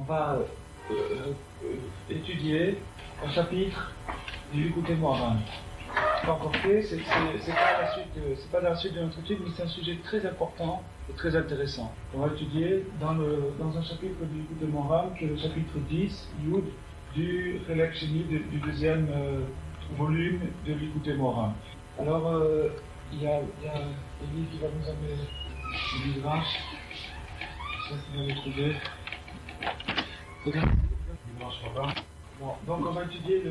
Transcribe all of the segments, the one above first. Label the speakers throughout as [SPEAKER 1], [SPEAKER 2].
[SPEAKER 1] on va étudier un chapitre du Likutei Moharan. Pas encore fait, c'est pas la suite de notre étude, mais c'est un sujet très important et très intéressant. On va étudier dans un chapitre du Likutei Moharan, qui est le chapitre 10, Yud, du Chelek Sheni, du deuxième volume de Likutei Moharan. Alors, il y a Elie qui va nous amener le Midrash. Je sais pas si vous l'avez trouvé. Bon, donc on va étudier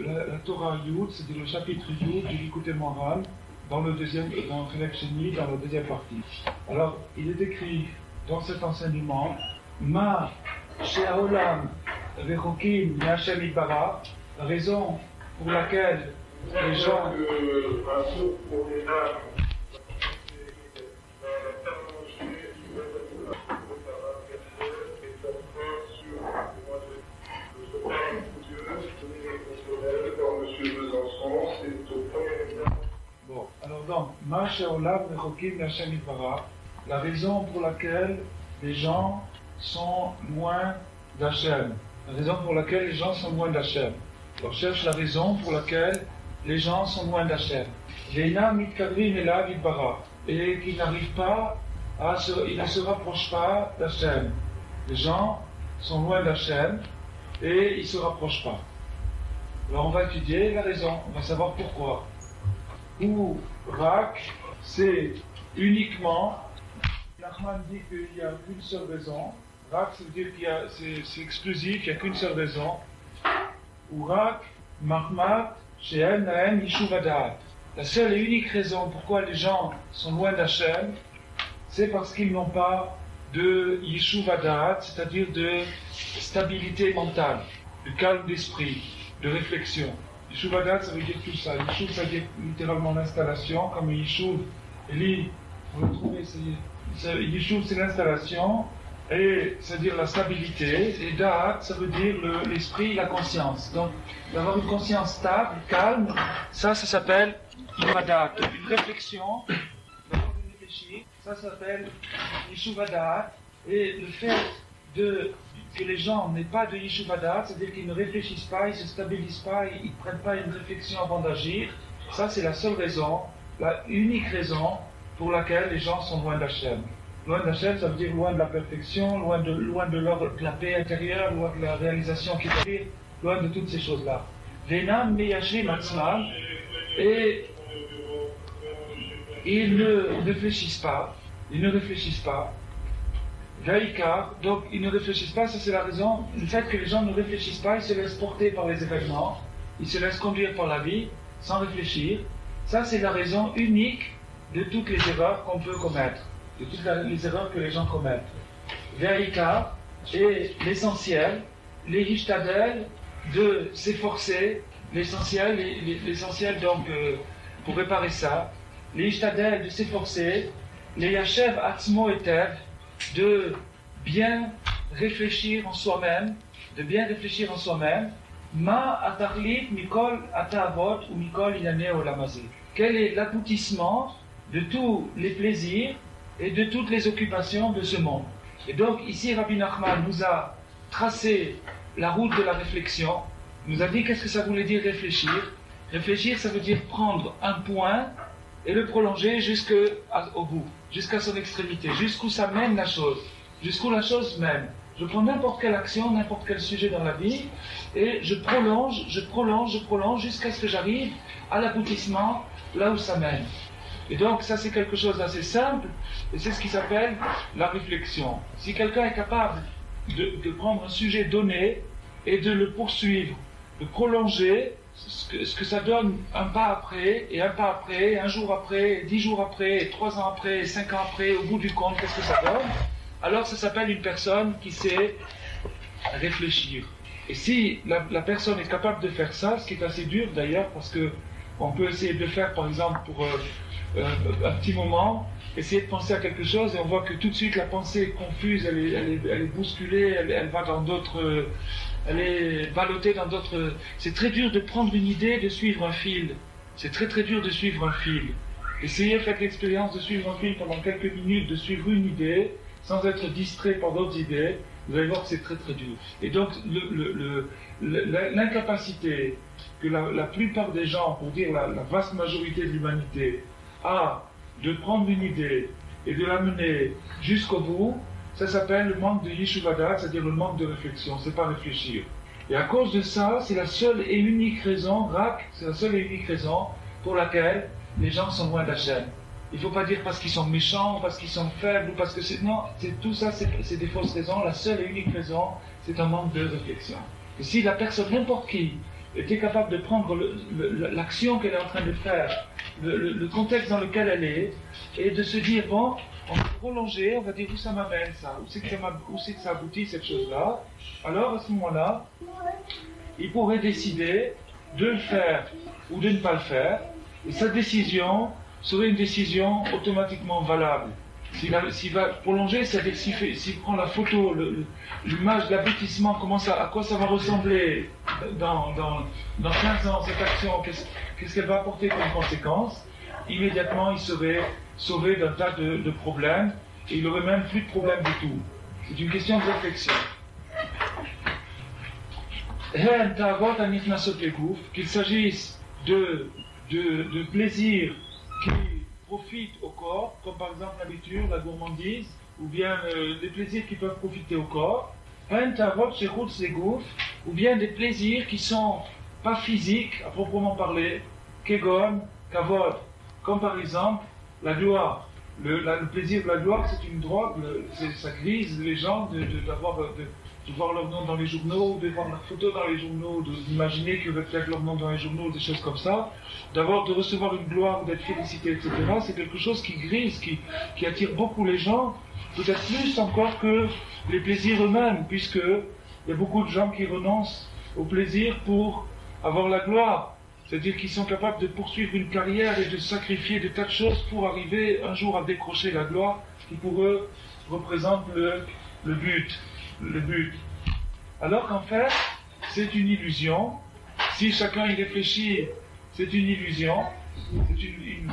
[SPEAKER 1] la Torah Yud, c'est-à-dire le chapitre Yud du Likutei Moharan, dans le Chelek Sheni, dans la deuxième partie. Alors, il est écrit dans cet enseignement, Ma she'aolam rechokim me'Hashem yitbarach, la raison pour laquelle les gens Bon, alors donc, Ma she'olam rechokim me'Hashem yitbarach, la raison pour laquelle les gens sont loin d'Hachem. La raison pour laquelle les gens sont loin d'Hachem. On cherche la raison pour laquelle les gens sont loin d'Hachem. Et qu'ils n'arrivent pas ils ne se rapprochent pas d'Hachem. Les gens sont loin d'Hachem et ils ne se rapprochent pas. Alors on va étudier la raison, on va savoir pourquoi. Ou Rak, c'est uniquement, Nachman dit qu'il n'y a qu'une seule raison. Rak, ça veut dire c'est exclusif, il n'y a qu'une seule raison. Urak, Mahmat, She'en Lahem, Yishuv Hadat. La seule et unique raison pourquoi les gens sont loin d'Hachem, c'est parce qu'ils n'ont pas de Yishuv Hadat, c'est-à-dire de stabilité mentale, de calme d'esprit, de réflexion. Yishuv Hadat, ça veut dire tout ça. Yishuv, ça veut dire littéralement l'installation, comme Yishuv. Eli, vous le trouvez, Yishuv, c'est l'installation. Et c'est-à-dire la stabilité, et Da'at, ça veut dire l'esprit, la conscience. Donc, d'avoir une conscience stable, calme, ça s'appelle Ibadat, une réflexion, d'avoir une réfléchir, ça s'appelle Yishuvadat. Et le fait que les gens n'aient pas de Yishuvadat, c'est-à-dire qu'ils ne réfléchissent pas, ils ne se stabilisent pas, ils ne prennent pas une réflexion avant d'agir, ça c'est la seule raison, la unique raison pour laquelle les gens sont loin d'Hachem. Loin d'Hachem, ça veut dire loin de la perfection, loin de la paix intérieure, loin de la réalisation qui arrive, loin de toutes ces choses-là. Venam meyashrim atzmam, et ils ne réfléchissent pas. Vaikar, donc ils ne réfléchissent pas, ça c'est la raison, le fait que les gens ne réfléchissent pas, ils se laissent porter par les événements, ils se laissent conduire par la vie, sans réfléchir. Ça c'est la raison unique de toutes les erreurs qu'on peut commettre. De toutes les erreurs que les gens commettent. Ve'ika, et l'essentiel, les hishtadel, de s'efforcer, l'essentiel donc pour réparer ça, les hishtadel de s'efforcer, les yashev atzmo etev, de bien réfléchir en soi-même, ma atarlit mikol atavot ou mikol inane olamazé. Quel est l'aboutissement de tous les plaisirs et de toutes les occupations de ce monde. Et donc ici Rabbi Nachman nous a tracé la route de la réflexion, nous a dit qu'est-ce que ça voulait dire réfléchir. Réfléchir, ça veut dire prendre un point et le prolonger jusqu'au bout, jusqu'à son extrémité, jusqu'où ça mène la chose, jusqu'où la chose mène. Je prends n'importe quelle action, n'importe quel sujet dans la vie et je prolonge jusqu'à ce que j'arrive à l'aboutissement, là où ça mène. Et donc ça c'est quelque chose d'assez simple, et c'est ce qui s'appelle la réflexion. Si quelqu'un est capable de prendre un sujet donné et de le poursuivre, de prolonger, ce que ça donne un pas après, et un jour après, et 10 jours après, et 3 ans après, et 5 ans après, au bout du compte, qu'est-ce que ça donne? Alors ça s'appelle une personne qui sait réfléchir. Et si la personne est capable de faire ça, ce qui est assez dur d'ailleurs, parce que on peut essayer de le faire par exemple pour un petit moment, essayer de penser à quelque chose et on voit que tout de suite la pensée est confuse, elle est bousculée, elle va dans d'autres, elle est ballottée dans d'autres. C'est très dur de prendre une idée, de suivre un fil. C'est très très dur de suivre un fil. Essayez, faites l'expérience de suivre un fil pendant quelques minutes, de suivre une idée. sans être distrait par d'autres idées, vous allez voir que c'est très très dur. Et donc l'incapacité que la plupart des gens, pour dire la vaste majorité de l'humanité, a de prendre une idée et de la mener jusqu'au bout, ça s'appelle le manque de yeshuvadat, c'est-à-dire le manque de réflexion, c'est pas réfléchir. Et à cause de ça, c'est la seule et unique raison, c'est la seule et unique raison pour laquelle les gens sont loin d'Hachem. Il ne faut pas dire parce qu'ils sont méchants, ou parce qu'ils sont faibles, ou parce que c'est... Non, tout ça, c'est des fausses raisons. La seule et unique raison, c'est un manque de réflexion. Et si la personne, n'importe qui, était capable de prendre l'action qu'elle est en train de faire, le contexte dans lequel elle est, et de se dire, bon, on va prolonger, on va dire où ça m'amène ça, où c'est que ça aboutit cette chose-là, alors à ce moment-là, il pourrait décider de le faire ou de ne pas le faire, et sa décision serait une décision automatiquement valable. S'il va prolonger, c'est-à-dire s'il prend la photo, l'image de l'aboutissement, à quoi ça va ressembler dans 15 ans, cette action, qu'est-ce qu'elle va apporter comme conséquence, immédiatement il serait sauvé d'un tas de problèmes, et il n'aurait même plus de problèmes du tout. C'est une question de réflexion. Qu'il s'agisse de plaisir qui profitent au corps, comme par exemple l'habitude, la gourmandise, ou bien des plaisirs qui peuvent profiter au corps, ou bien des plaisirs qui sont pas physiques à proprement parler, kegon, kavod, comme par exemple la gloire. Le plaisir de la gloire, c'est une drogue, ça grise les gens de voir leur nom dans les journaux, de voir leur photo dans les journaux, d'imaginer qu'ils reflètent leur nom dans les journaux, des choses comme ça, de recevoir une gloire, d'être félicité, etc. C'est quelque chose qui grise, qui attire beaucoup les gens, peut-être plus encore que les plaisirs eux-mêmes, puisque il y a beaucoup de gens qui renoncent au plaisir pour avoir la gloire. C'est-à-dire qu'ils sont capables de poursuivre une carrière et de sacrifier des tas de choses pour arriver un jour à décrocher la gloire, qui pour eux représente le but. Alors qu'en fait, c'est une illusion. Si chacun y réfléchit, c'est une illusion. C'est une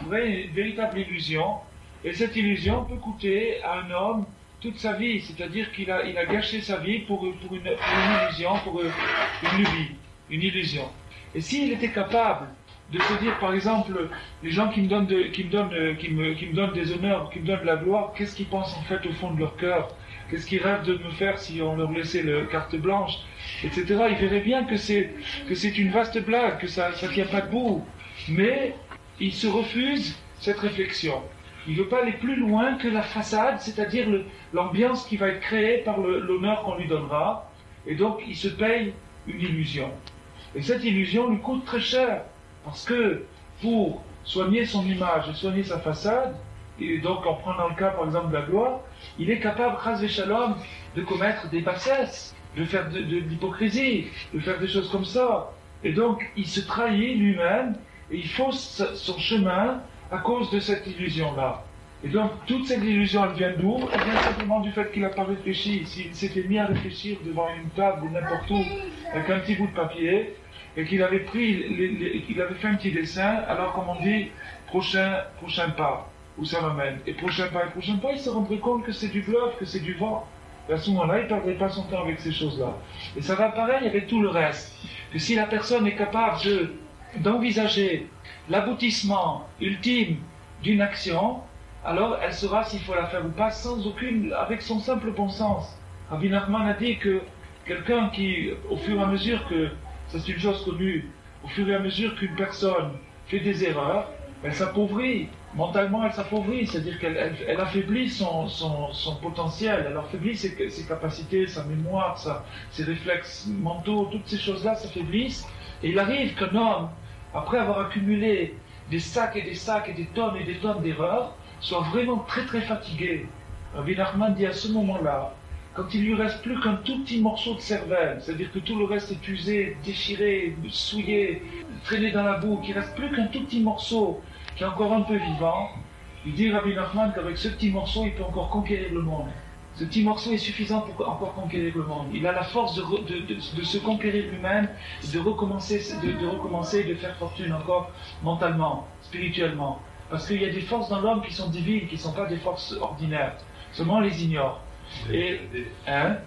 [SPEAKER 1] véritable illusion. Et cette illusion peut coûter à un homme toute sa vie. C'est-à-dire qu'il a gâché sa vie pour une illusion, pour une lubie, une illusion. Et s'il était capable de se dire, par exemple, les gens qui me donnent des honneurs, qui me donnent de la gloire, qu'est-ce qu'ils pensent en fait au fond de leur cœur? Qu'est-ce qu'ils rêvent de me faire si on leur laissait la carte blanche, etc. Ils verraient bien que c'est une vaste blague, que ça tient pas debout. Mais il se refuse cette réflexion. Il ne veut pas aller plus loin que la façade, c'est-à-dire l'ambiance qui va être créée par l'honneur qu'on lui donnera. Et donc, il se paye une illusion. Et cette illusion lui coûte très cher. Parce que pour soigner son image et soigner sa façade, et donc en prenant le cas par exemple de la gloire, il est capable, chas v'shalom, de commettre des bassesses, de faire de l'hypocrisie, de faire des choses comme ça. Et donc il se trahit lui-même et il fausse son chemin à cause de cette illusion-là. Et donc toute cette illusion, elle vient d'où? Elle vient simplement du fait qu'il n'a pas réfléchi. S'il s'était mis à réfléchir devant une table ou n'importe où, avec un petit bout de papier, et qu'il avait qu'il avait fait un petit dessin, alors comme on dit, prochain pas, où ça m'amène. Et prochain pas, il se rendrait compte que c'est du bluff, que c'est du vent. Et à ce moment-là, il ne perdrait pas son temps avec ces choses-là. Et ça va pareil avec tout le reste. Que si la personne est capable d'envisager l'aboutissement ultime d'une action, alors elle saura s'il faut la faire ou pas, avec son simple bon sens. Rabbi Nachman a dit que quelqu'un qui, au fur et à mesure que, ça c'est une chose connue, au fur et à mesure qu'une personne fait des erreurs, elle s'appauvrit, mentalement elle s'appauvrit, c'est-à-dire qu'elle affaiblit son potentiel, elle affaiblit ses capacités, sa mémoire, ses réflexes mentaux, toutes ces choses-là s'affaiblissent, et il arrive qu'un homme, après avoir accumulé des sacs et des sacs et des tonnes d'erreurs, soit vraiment très très fatigué. Rabbi Nachman dit à ce moment-là, quand il lui reste plus qu'un tout petit morceau de cervelle, c'est-à-dire que tout le reste est usé, déchiré, souillé, traîné dans la boue, qu'il reste plus qu'un tout petit morceau qui est encore un peu vivant, il dit Rabbi Nachman qu'avec ce petit morceau, il peut encore conquérir le monde. Ce petit morceau est suffisant pour encore conquérir le monde. Il a la force de se conquérir lui-même, de recommencer et de faire fortune encore mentalement, spirituellement. Parce qu'il y a des forces dans l'homme qui sont divines, qui ne sont pas des forces ordinaires. Seulement on les ignore. Et, hein?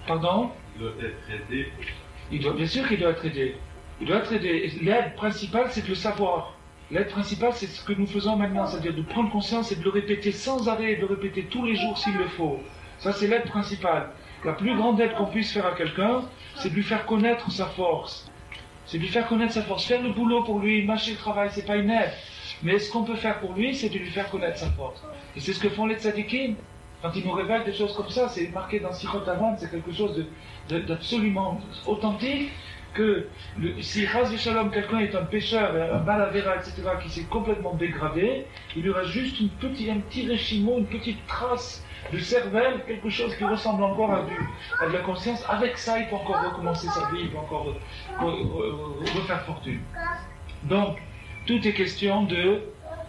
[SPEAKER 1] Pardon?
[SPEAKER 2] Il doit être aidé.
[SPEAKER 1] Bien sûr qu'il doit être aidé. Il doit être aidé. L'aide principale, c'est de le savoir. L'aide principale, c'est ce que nous faisons maintenant, c'est-à-dire de prendre conscience et de le répéter sans arrêt, et de le répéter tous les jours s'il le faut. Ça, c'est l'aide principale. La plus grande aide qu'on puisse faire à quelqu'un, c'est de lui faire connaître sa force. C'est de lui faire connaître sa force. Faire le boulot pour lui, mâcher le travail, c'est pas une aide. Mais ce qu'on peut faire pour lui, c'est de lui faire connaître sa force. Et c'est ce que font les tzadikim. Quand ils nous révèlent des choses comme ça, c'est marqué dans Sichot Avan, c'est quelque chose d'absolument authentique, que si Chas V'Shalom, quelqu'un est un pécheur, un balavera, etc., qui s'est complètement dégradé, il lui reste juste un petit réchimo, une petite trace de cervelle, quelque chose qui ressemble encore à de la conscience. Avec ça, il peut encore recommencer sa vie, il peut encore refaire fortune. Donc, tout est question de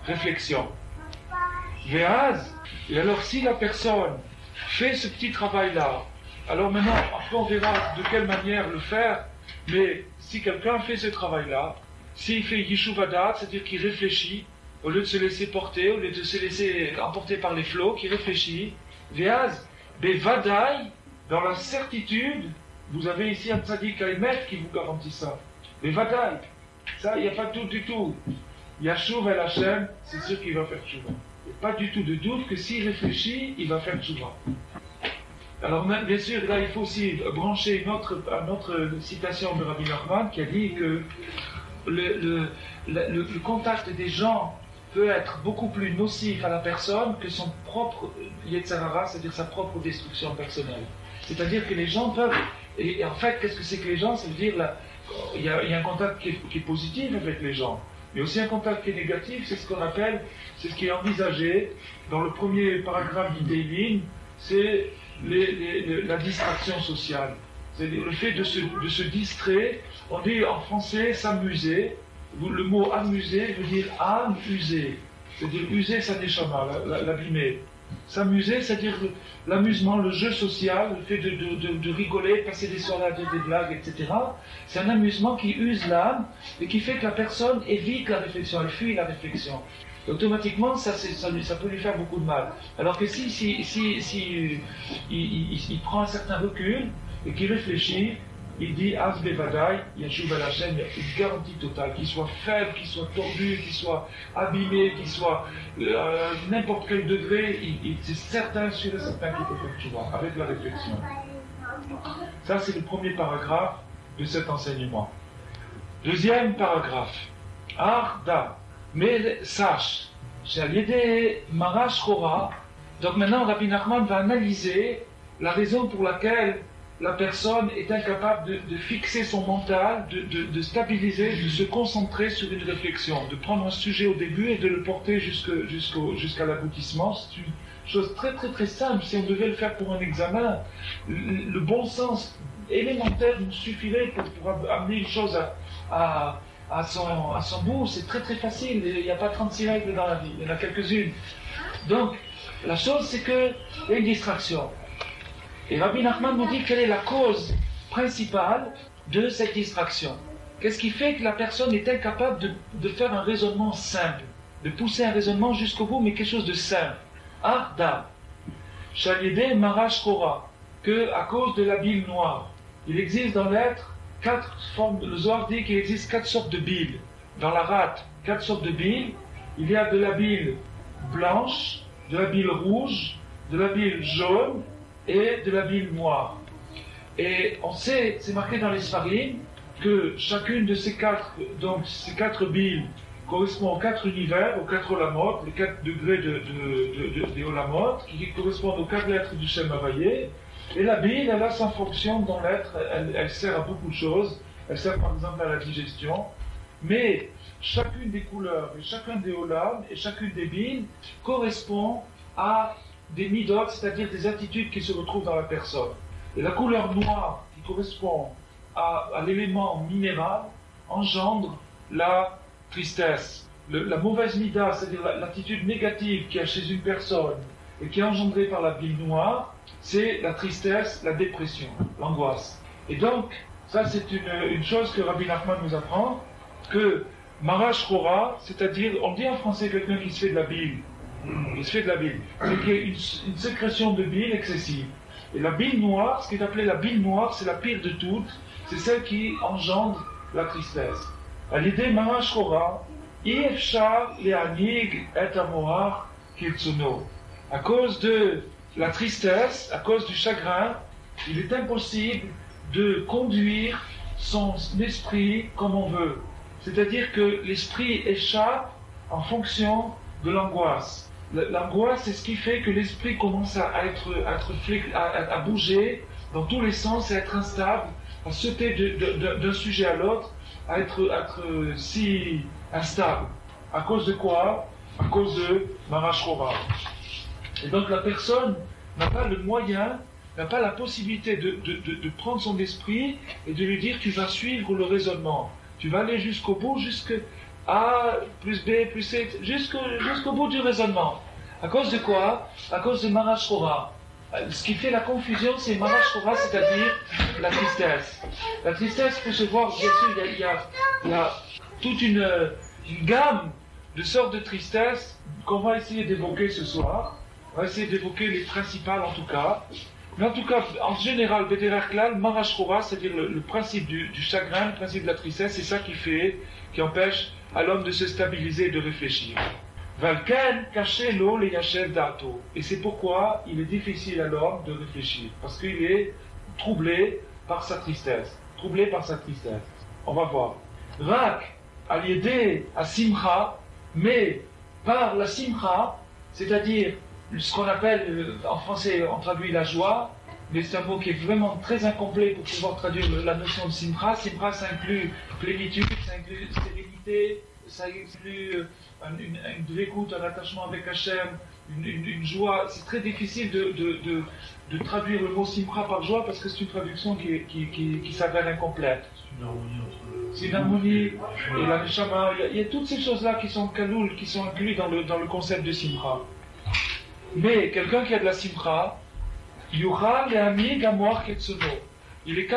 [SPEAKER 1] réflexion. Véaz, et alors si la personne fait ce petit travail-là, alors maintenant, après on verra de quelle manière le faire, mais si quelqu'un fait ce travail-là, s'il fait Yishuvadat, c'est-à-dire qu'il réfléchit, au lieu de se laisser porter, au lieu de se laisser emporter par les flots, qu'il réfléchit, Véaz, Bevadaï, dans la certitude, vous avez ici un tzaddik Haïmet qui vous garantit ça. Bevadaï, ça, il n'y a pas de doute du tout. Yashuv el Hashem, c'est sûr qu'il va faire tchouva. Il n'y a pas du tout de doute que s'il réfléchit, il va faire tchouva. Alors, bien sûr, là, il faut aussi brancher une autre citation de Rabbi Nachman qui a dit que le contact des gens peut être beaucoup plus nocif à la personne que son propre Yetzirah, c'est-à-dire sa propre destruction personnelle. C'est-à-dire que les gens peuvent... Et en fait, qu'est-ce que c'est que les gens? Ça veut dire, il y a un contact qui est positif avec les gens. Mais aussi un contact qui est négatif, c'est ce qu'on appelle, c'est ce qui est envisagé dans le premier paragraphe du Teilim, c'est la distraction sociale. C'est le fait de se distraire. On dit en français s'amuser. Le mot amuser veut dire âme usée. C'est-à-dire user sa neshama, l'abîmer. S'amuser, c'est-à-dire l'amusement, le jeu social, le fait de rigoler, passer des soirées à dire des blagues, etc. C'est un amusement qui use l'âme et qui fait que la personne évite la réflexion, elle fuit la réflexion. Et automatiquement, ça peut lui faire beaucoup de mal. Alors que si il prend un certain recul et qu'il réfléchit, il dit Az Bevadai, Yashuv el Hashem, il y a une garantie totale, qu'il soit faible, qu'il soit tordu, qu'il soit abîmé, qu'il soit n'importe quel degré, c'est certain, sûr et certain qu'il peut faire tchouva, avec la réflexion. Ça, c'est le premier paragraphe de cet enseignement. Deuxième paragraphe. Arda, mais sache, Shaliede Marash Chora. Donc maintenant, Rabbi Nachman va analyser la raison pour laquelle la personne est incapable de fixer son mental, de stabiliser, de se concentrer sur une réflexion, de prendre un sujet au début et de le porter jusqu'à l'aboutissement. C'est une chose très très très simple. Si on devait le faire pour un examen, le bon sens élémentaire nous suffirait pour amener une chose à son bout. C'est très très facile. Il n'y a pas 36 règles dans la vie, il y en a quelques-unes. Donc, la chose c'est qu'il y a une distraction. Et Rabbi Nachman nous dit quelle est la cause principale de cette distraction. Qu'est-ce qui fait que la personne est incapable de faire un raisonnement simple, de pousser un raisonnement jusqu'au bout, mais quelque chose de simple. Arda, Shaliede Marash Chora, que à cause de la bile noire, il existe dans l'être 4 formes, le Zohar dit qu'il existe 4 sortes de bile. Dans la rate, 4 sortes de bile. Il y a de la bile blanche, de la bile rouge, de la bile jaune, et de la bile noire. Et on sait, c'est marqué dans les Sfarim, que chacune de ces 4 billes correspond aux 4 univers, aux 4 olamot, les 4 degrés des olamot, qui correspondent aux 4 lettres du Shem Havayé. Et la bile, elle a sa fonction dans l'être, elle sert à beaucoup de choses, elle sert par exemple à la digestion, mais chacune des couleurs, et chacun des olam, et chacune des billes correspond à des midot, c'est-à-dire des attitudes qui se retrouvent dans la personne. Et la couleur noire, qui correspond à l'élément minéral, engendre la tristesse. La mauvaise mida, c'est-à-dire l'attitude négative qu'il y a chez une personne et qui est engendrée par la bile noire, c'est la tristesse, la dépression, l'angoisse. Et donc, ça c'est une chose que Rabbi Nachman nous apprend, que Marash Chora, c'est-à-dire, on dit en français quelqu'un qui se fait de la bile. Il se fait de la bile. C'est qu'il y a une sécrétion de bile excessive. Et la bile noire, ce qui est appelé la bile noire, c'est la pire de toutes. C'est celle qui engendre la tristesse. À l'idée Marash Chora, Yefshar le'anig et amoar kirtsuno. À cause de la tristesse, à cause du chagrin, il est impossible de conduire son esprit comme on veut. C'est-à-dire que l'esprit échappe en fonction de l'angoisse. L'angoisse, c'est ce qui fait que l'esprit commence à bouger dans tous les sens et à être instable, à sauter d'un sujet à l'autre, à être si instable. À cause de quoi? À cause de Marash Chora. Et donc la personne n'a pas le moyen, n'a pas la possibilité de prendre son esprit et de lui dire tu vas suivre le raisonnement. Tu vas aller jusqu'au bout, jusqu'à A plus B plus C, jusqu'au bout du raisonnement. À cause de quoi? À cause de Marash Chora. Ce qui fait la confusion, c'est Marash Chora, c'est-à-dire la tristesse. La tristesse peut se voir, bien sûr, il y a toute une gamme de sortes de tristesse qu'on va essayer d'évoquer ce soir. On va essayer d'évoquer les principales en tout cas. Mais en tout cas, en général, Bederach Klal, Marash Chora, c'est-à-dire le principe du chagrin, le principe de la tristesse, c'est ça qui empêche à l'homme de se stabiliser et de réfléchir. Valken, caché l'eau, les yachel dato. Et c'est pourquoi il est difficile à l'homme de réfléchir. Parce qu'il est troublé par sa tristesse. Troublé par sa tristesse. On va voir. Rak, aliédé à simcha, mais par la simcha, c'est-à-dire ce qu'on appelle, en français, on traduit la joie, mais c'est un mot qui est vraiment très incomplet pour pouvoir traduire la notion de simcha. Simcha, ça inclut plénitude, ça inclut sérénité, ça inclut une écoute, un attachement avec Hachem, une joie. C'est très difficile de traduire le mot simcha par joie parce que c'est une traduction qui s'avère incomplète. C'est une harmonie, et la neshama, il y a toutes ces choses-là qui sont kaloul, qui sont incluses dans le concept de simcha. Mais quelqu'un qui a de la simcha, yuchal le'amig amoar ketsuno. Il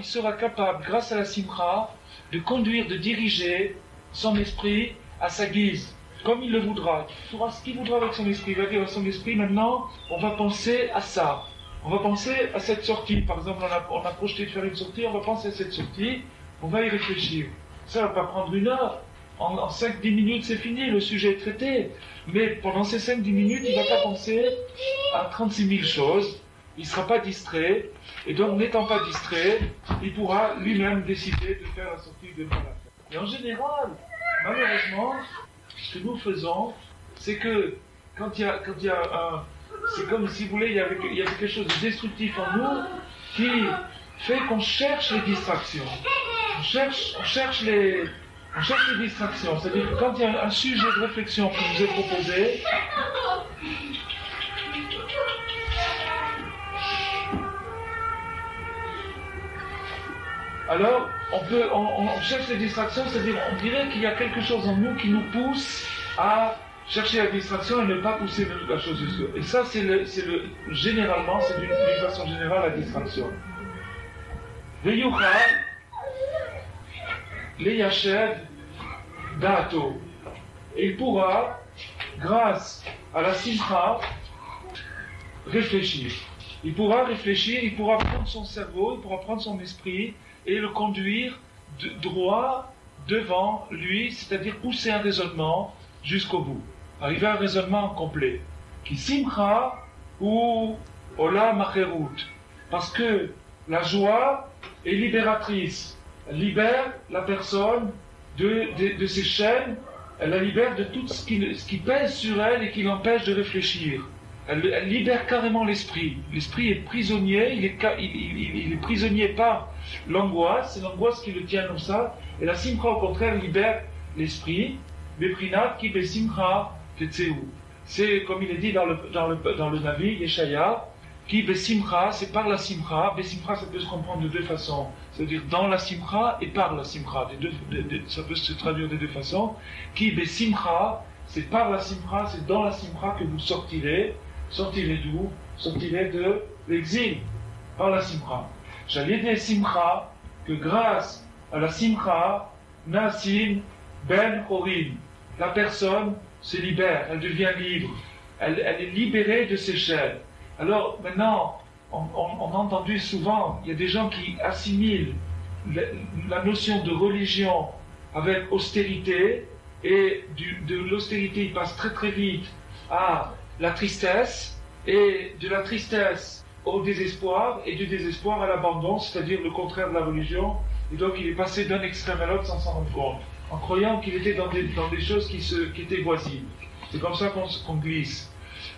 [SPEAKER 1] sera capable, grâce à la simcha, de conduire, de diriger son esprit à sa guise, comme il le voudra. Il fera ce qu'il voudra avec son esprit. Il va dire à son esprit, maintenant, on va penser à ça. On va penser à cette sortie. Par exemple, on a projeté de faire une sortie, on va penser à cette sortie, on va y réfléchir. Ça ne va pas prendre une heure. En 5-10 minutes, c'est fini, le sujet est traité. Mais pendant ces 5-10 minutes, il ne va pas penser à 36 000 choses. Il ne sera pas distrait. Et donc, n'étant pas distrait, il pourra lui-même décider de faire la sortie ou de faire la faire. Et en général, malheureusement, ce que nous faisons, c'est que quand il y a c'est comme si vous voulez, il y avait quelque chose de destructif en nous qui fait qu'on cherche les distractions. On cherche les distractions. C'est-à-dire que quand il y a un sujet de réflexion qui nous est proposé, alors on cherche les distractions, c'est-à-dire on dirait qu'il y a quelque chose en nous qui nous pousse à chercher la distraction et ne pas pousser la chose jusque. Et ça, généralement, c'est d'une façon générale la distraction. Veyuchal, le yashev dato. Et il pourra, grâce à la simcha, réfléchir. Il pourra réfléchir, il pourra prendre son cerveau, il pourra prendre son esprit et le conduire droit devant lui, c'est-à-dire pousser un raisonnement jusqu'au bout. Arriver à un raisonnement complet. Qui simcha ou olam acherut. Parce que la joie est libératrice. Elle libère la personne de ses chaînes, elle la libère de tout ce qui pèse sur elle et qui l'empêche de réfléchir. Elle libère carrément l'esprit. L'esprit est prisonnier, il est prisonnier par l'angoisse, c'est l'angoisse qui le tient comme ça. Et la simcha, au contraire, libère l'esprit. Beprinat ki besimcha tetzeu. C'est comme il est dit dans le Navi, Yeshaya, qui besimcha, c'est par la simcha. Besimcha, ça peut se comprendre de deux façons. C'est-à-dire dans la simcha et par la simcha. Ça peut se traduire de deux façons. Qui besimcha, c'est par la simcha, c'est dans la simcha que vous sortirez. Sortirez d'où? Sortirez de l'exil. Par la simcha. J'allais dire simcha, que grâce à la simcha, nasim Ben Horim, la personne se libère, elle devient libre, elle est libérée de ses chaînes. Alors maintenant, on a entendu souvent, il y a des gens qui assimilent la notion de religion avec austérité, et de l'austérité, il passe très très vite à la tristesse, et de la tristesse au désespoir, et du désespoir à l'abandon, c'est-à-dire le contraire de la religion, et donc il est passé d'un extrême à l'autre sans s'en rendre compte, en croyant qu'il était dans des choses qui étaient voisines. C'est comme ça qu'on glisse.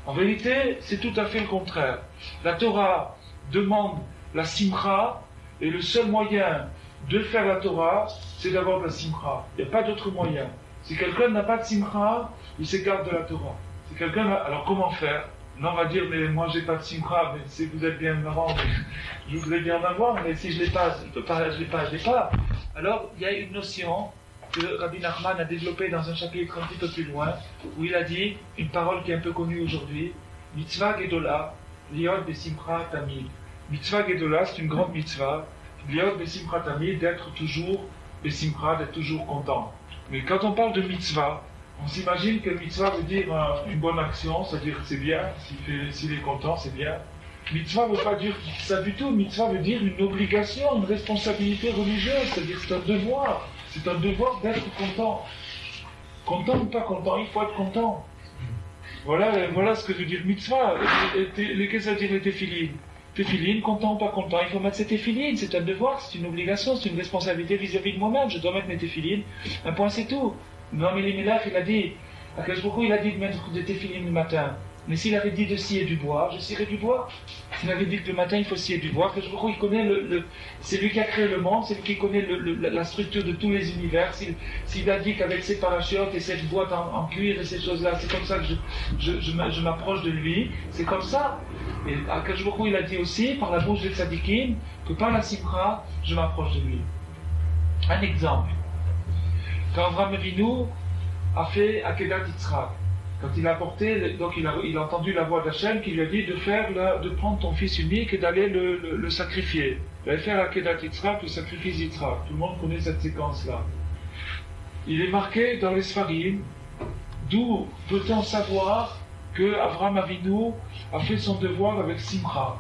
[SPEAKER 1] En vérité, c'est tout à fait le contraire. La Torah demande la simcha, et le seul moyen de faire la Torah, c'est d'avoir de la simcha. Il n'y a pas d'autre moyen. Si quelqu'un n'a pas de simcha, il s'écarte de la Torah. Si quelqu'un alors comment faire? Non, on va dire, mais moi j'ai pas de simcha, mais si vous êtes bien marrant, je voudrais bien en avoir, mais si je l'ai pas, je l'ai pas. Alors, il y a une notion que Rabbi Nachman a développée dans un chapitre un petit peu plus loin, où il a dit une parole qui est un peu connue aujourd'hui, mitzvah gedola, liot besimcha tamid. Mitzvah gedola, c'est une grande mitzvah, liot besimcha tamid, d'être toujours besimcha, d'être toujours content. Mais quand on parle de mitzvah, on s'imagine que mitzvah veut dire une bonne action, c'est-à-dire que c'est bien, s'il est content, c'est bien. Mitzvah ne veut pas dire ça du tout, mitzvah veut dire une obligation, une responsabilité religieuse, c'est-à-dire c'est un devoir. C'est un devoir d'être content. Content ou pas content, il faut être content. Voilà ce que veut dire mitzvah. Qu'est-ce que ça veut dire les téphilines? Téphilines, content ou pas content, il faut mettre ses téphilines, c'est un devoir, c'est une obligation, c'est une responsabilité vis-à-vis de moi-même, je dois mettre mes téphilines. Un point, c'est tout. Non, mais l'Imelach, il a dit, il a dit de mettre des téphilines le matin. Mais s'il avait dit de scier du bois, je scierais du bois. S'il avait dit que le matin il faut scier du bois, il connaît c'est lui qui a créé le monde, c'est lui qui connaît la structure de tous les univers. S'il a dit qu'avec ses parachutes et cette boîte en cuir et ces choses-là, c'est comme ça que je m'approche de lui, c'est comme ça. Et Akadosh Baruch Hu, il a dit aussi, par la bouche de Tzadikim, que par la simcha, je m'approche de lui. Un exemple. Quand Avraham Avinu a fait Akedat Yitzhak, quand il a porté, donc il a entendu la voix d'Hachem qui lui a dit de prendre ton fils unique et d'aller le sacrifier. Il allait faire Akedat Yitzhak, le sacrifice Yitzhak. Tout le monde connaît cette séquence-là. Il est marqué dans les Sfarim, d'où peut-on savoir que Avraham Avinu a fait son devoir avec Simcha.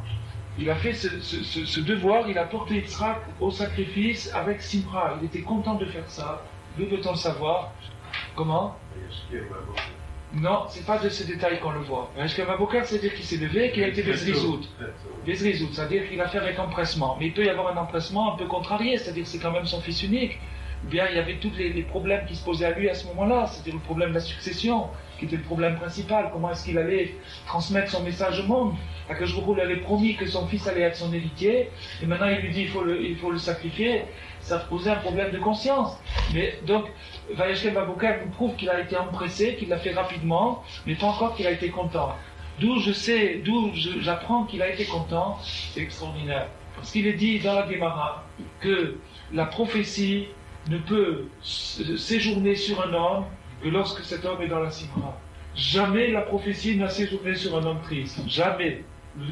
[SPEAKER 1] Il a fait ce devoir, il a porté Yitzhak au sacrifice avec Simcha. Il était content de faire ça. D'où peut-on le savoir? Comment? Non, c'est pas de ce détail qu'on le voit. Yashkem Abokar, c'est-à-dire qu'il s'est levé et qu'il a été Bezrizout. Bezrizout, c'est-à-dire qu'il a fait avec empressement. Mais il peut y avoir un empressement un peu contrarié, c'est-à-dire que c'est quand même son fils unique. Ou bien il y avait tous les problèmes qui se posaient à lui à ce moment-là, c'était le problème de la succession, qui était le problème principal. Comment est-ce qu'il allait transmettre son message au monde? Akadosh Baruch Hu avait promis que son fils allait être son héritier, et maintenant il lui dit il faut le sacrifier. Ça posait un problème de conscience. Mais donc, Vayeshkem Abokar nous prouve qu'il a été empressé, qu'il l'a fait rapidement, mais pas encore qu'il a été content. D'où j'apprends qu'il a été content, c'est extraordinaire. Parce qu'il est dit dans la Gemara que la prophétie ne peut séjourner sur un homme que lorsque cet homme est dans la simra. Jamais la prophétie n'a séjourné sur un homme triste. Jamais.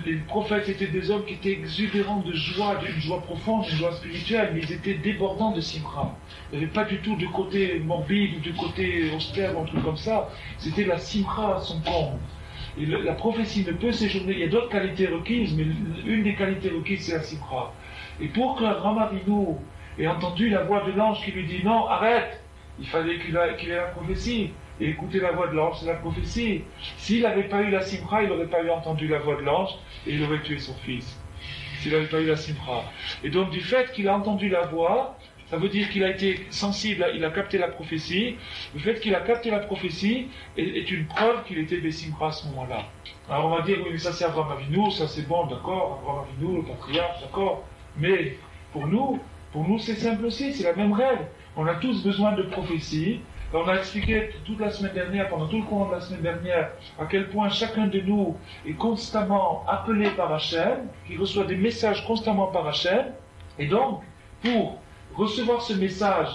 [SPEAKER 1] Les prophètes étaient des hommes qui étaient exubérants de joie, d'une joie profonde, d'une joie spirituelle, mais ils étaient débordants de simra. Il n'y avait pas du tout du côté morbide ou du côté austère ou un truc comme ça. C'était la simra à son comble. Et la prophétie ne peut séjourner. Il y a d'autres qualités requises, mais une des qualités requises, c'est la simra. Et pour qu'Avraham Avinu ait entendu la voix de l'ange qui lui dit non, arrête, il fallait qu'il ait la prophétie. Et écouter la voix de l'ange, c'est la prophétie. S'il n'avait pas eu la simra, il n'aurait pas eu entendu la voix de l'ange et il aurait tué son fils. S'il n'avait pas eu la simra. Et donc du fait qu'il a entendu la voix, ça veut dire qu'il a été sensible, il a capté la prophétie. Le fait qu'il a capté la prophétie est une preuve qu'il était Bessimcha à ce moment-là. Alors on va dire, oui, mais ça c'est Avraham Avinu, ça c'est bon, d'accord, Avraham Avinu, le patriarche, d'accord. Mais pour nous c'est simple aussi, c'est la même règle. On a tous besoin de prophétie. On a expliqué toute la semaine dernière, pendant tout le courant de la semaine dernière, à quel point chacun de nous est constamment appelé par Hachem, qui reçoit des messages constamment par Hachem, et donc, pour recevoir ce message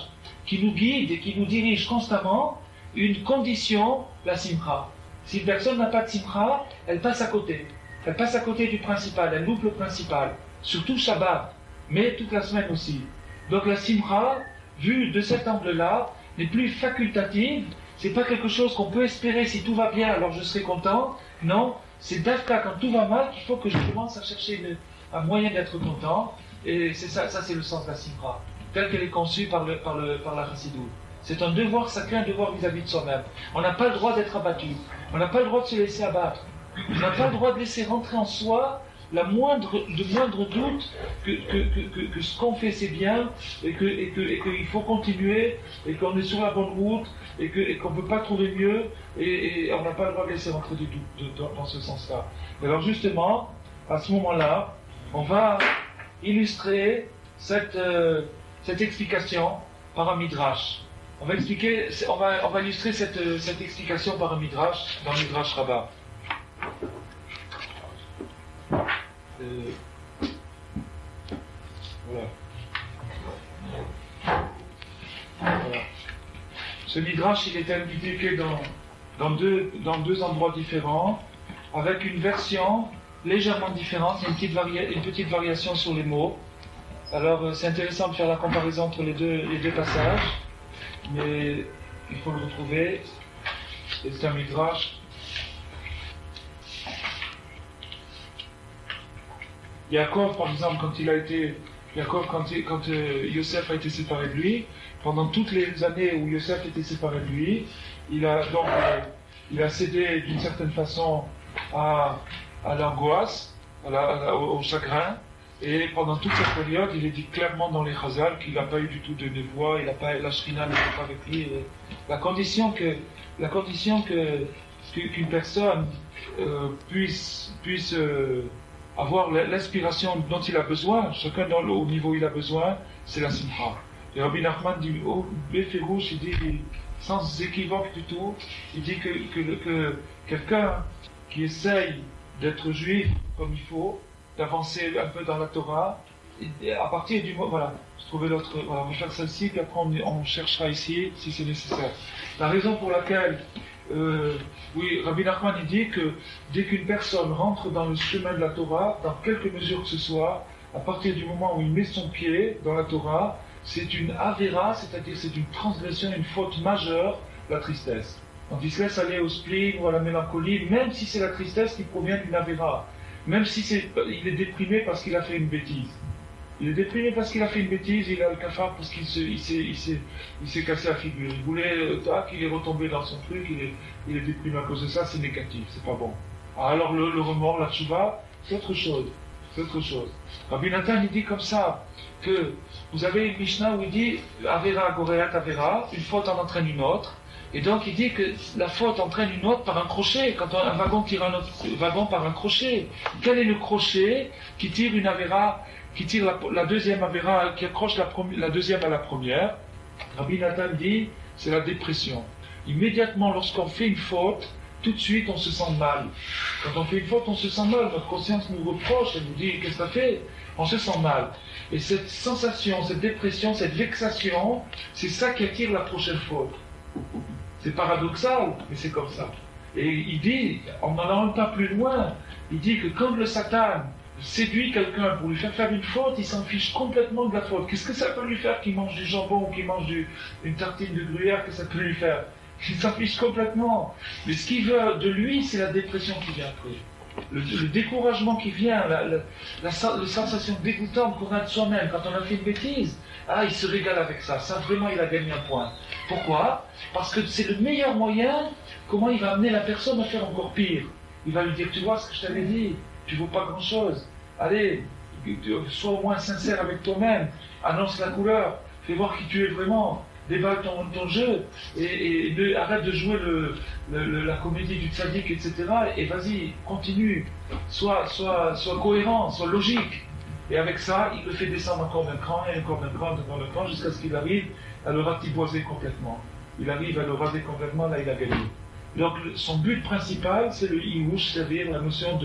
[SPEAKER 1] qui nous guide et qui nous dirige constamment, une condition, la simcha. Si une personne n'a pas de simcha, elle passe à côté. Elle passe à côté du principal, elle loupe le principal. Surtout Shabbat, mais toute la semaine aussi. Donc la simcha, vue de cet angle-là, n'est plus facultative, c'est pas quelque chose qu'on peut espérer si tout va bien, alors je serai content. Non, c'est d'Afka quand tout va mal qu'il faut que je commence à chercher un moyen d'être content. Et c'est ça c'est le sens de la simra, telle qu'elle est conçue par la Chassidut. C'est un devoir sacré, un devoir vis-à-vis de soi-même. On n'a pas le droit d'être abattu. On n'a pas le droit de se laisser abattre. On n'a pas le droit de laisser rentrer en soi le moindre doute que ce qu'on fait c'est bien et qu'il faut continuer et qu'on est sur la bonne route et qu'on ne peut pas trouver mieux et on n'a pas le droit de laisser rentrer du doute dans ce sens-là. Et alors justement, à ce moment-là, on va illustrer cette explication par un midrash. On va illustrer cette explication par un midrash dans le midrash Rabbah. Voilà. Ce midrash, il est indiqué dans deux endroits différents, avec une version légèrement différente, une petite variation sur les mots. Alors, c'est intéressant de faire la comparaison entre les deux passages, mais il faut le retrouver. Et c'est un midrash. Yaakov, par exemple, quand Yosef a été séparé de lui, pendant toutes les années où Yosef était séparé de lui, il a cédé d'une certaine façon à l'angoisse, au chagrin, et pendant toute cette période, il est dit clairement dans les Chazal qu'il n'a pas eu du tout de voix, la Shrina n'était pas avec lui. La condition qu'une personne puisse avoir l'inspiration dont il a besoin, chacun au niveau où il a besoin, c'est la simcha. Et Rabbi Nachman dit, Béférouche, il dit, sans équivoque du tout, il dit que quelqu'un qui essaye d'être juif comme il faut, d'avancer un peu dans la Torah, à partir du mot, voilà, je trouvais l'autre, voilà, on va faire celle-ci, puis après on cherchera ici, si c'est nécessaire. La raison pour laquelle oui, Rabbi Nachman il dit que dès qu'une personne rentre dans le chemin de la Torah, dans quelque mesure que ce soit, à partir du moment où il met son pied dans la Torah, c'est une avéra, c'est-à-dire c'est une transgression, une faute majeure, la tristesse. Donc il se laisse aller au spleen ou à la mélancolie, même si c'est la tristesse qui provient d'une avéra, même si il est déprimé parce qu'il a fait une bêtise. Il est déprimé parce qu'il a fait une bêtise, il a le cafard parce qu'il s'est cassé la figure. Il voulait, qu'il est retombé dans son truc, il est déprimé à cause de ça, c'est négatif, c'est pas bon. Alors le remords, la tchouva, c'est autre chose. C'est autre chose. Rabbi Nathan, il dit comme ça, que vous avez une Mishnah où il dit Avera Goreat Avera, une faute en entraîne une autre. Et donc il dit que la faute entraîne une autre par un crochet, quand un wagon tire un autre wagon par un crochet. Quel est le crochet qui tire une Avera, qui tire la deuxième Avera, qui accroche la deuxième à la première? Rabbi Nathan dit, c'est la dépression. Immédiatement, lorsqu'on fait une faute, tout de suite on se sent mal. Quand on fait une faute, on se sent mal. Notre conscience nous reproche, elle nous dit, qu'est-ce que ça fait? On se sent mal. Et cette sensation, cette dépression, cette vexation, c'est ça qui attire la prochaine faute. C'est paradoxal, mais c'est comme ça. Et il dit, en n'allant même pas plus loin, il dit que quand le Satan séduit quelqu'un pour lui faire une faute, il s'en fiche complètement de la faute. Qu'est-ce que ça peut lui faire qu'il mange du jambon ou qu'il mange une tartine de gruyère, que ça peut lui faire? Il s'en fiche complètement. Mais ce qu'il veut de lui, c'est la dépression qui vient après. Le découragement qui vient, la sensation dégoûtante qu'on a de soi-même quand on a fait une bêtise. Ah, il se régale avec ça. Ça, vraiment, il a gagné un point. Pourquoi? Parce que c'est le meilleur moyen comment il va amener la personne à faire encore pire. Il va lui dire, tu vois ce que je t'avais dit, tu ne vaux pas grand-chose. Allez, sois au moins sincère avec toi-même. Annonce la couleur. Fais voir qui tu es vraiment. Déballe ton jeu. Et arrête de jouer la comédie du tzaddik, etc. Et vas-y, continue. Sois cohérent, sois logique. Et avec ça, il le fait descendre encore d'un cran, et encore d'un cran, jusqu'à ce qu'il arrive à le ratiboiser complètement. Il arrive à le raser complètement, là il a gagné. Donc son but principal, c'est le iouch, c'est-à-dire la notion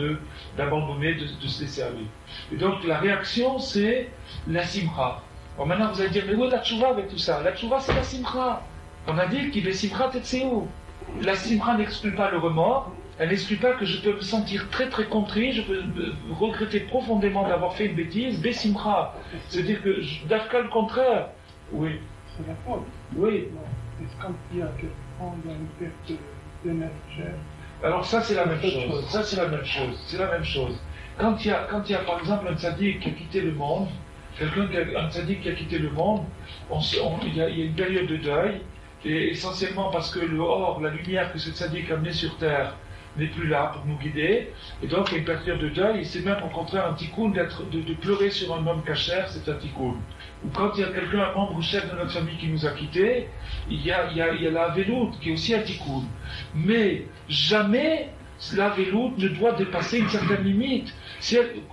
[SPEAKER 1] d'abandonner, de se laisser aller. Et donc la réaction, c'est la simcha. Alors maintenant vous allez dire, mais où est la tchouva avec tout ça? La tchouva, c'est la simcha. On a dit qu'il est simcha tetseu. La simcha n'exclut pas le remords. Elle n'exclut pas que je peux me sentir très très contrit, je peux regretter profondément d'avoir fait une bêtise, Bessimcha. C'est-à-dire que, d'Afka le contraire. Oui.
[SPEAKER 2] C'est la faute.
[SPEAKER 1] Oui.
[SPEAKER 2] Est-ce quand il y a une perte d'énergie?
[SPEAKER 1] Alors ça c'est la même chose. Ça c'est la même chose. C'est la même chose. Quand il y a par exemple un tzaddik qui a quitté le monde, un tzaddik qui a quitté le monde, il y a une période de deuil, et essentiellement parce que la lumière que ce tzaddik a amenée sur terre n'est plus là pour nous guider, et donc il y a une période de deuil, et c'est même au contraire un tikkun de pleurer sur un homme kasher, c'est un tikkun. Ou quand il y a quelqu'un, un membre chef de notre famille qui nous a quittés, il y a la veloute qui est aussi un tikkun. Mais jamais la veloute ne doit dépasser une certaine limite.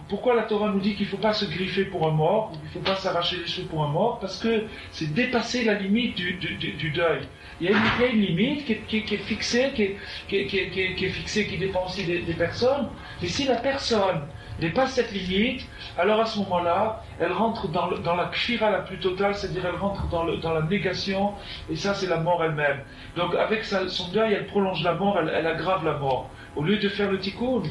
[SPEAKER 1] Pourquoi la Torah nous dit qu'il ne faut pas se griffer pour un mort, ou qu'il ne faut pas s'arracher les cheveux pour un mort? Parce que c'est dépasser la limite du deuil. Il y a une limite qui est fixée, qui est fixée, qui dépend aussi des personnes. Et si la personne dépasse cette limite, alors à ce moment-là, elle rentre dans la kfira la plus totale, c'est-à-dire elle rentre dans la négation, et ça c'est la mort elle-même. Donc avec son deuil, elle prolonge la mort, elle aggrave la mort, au lieu de faire le tikkun.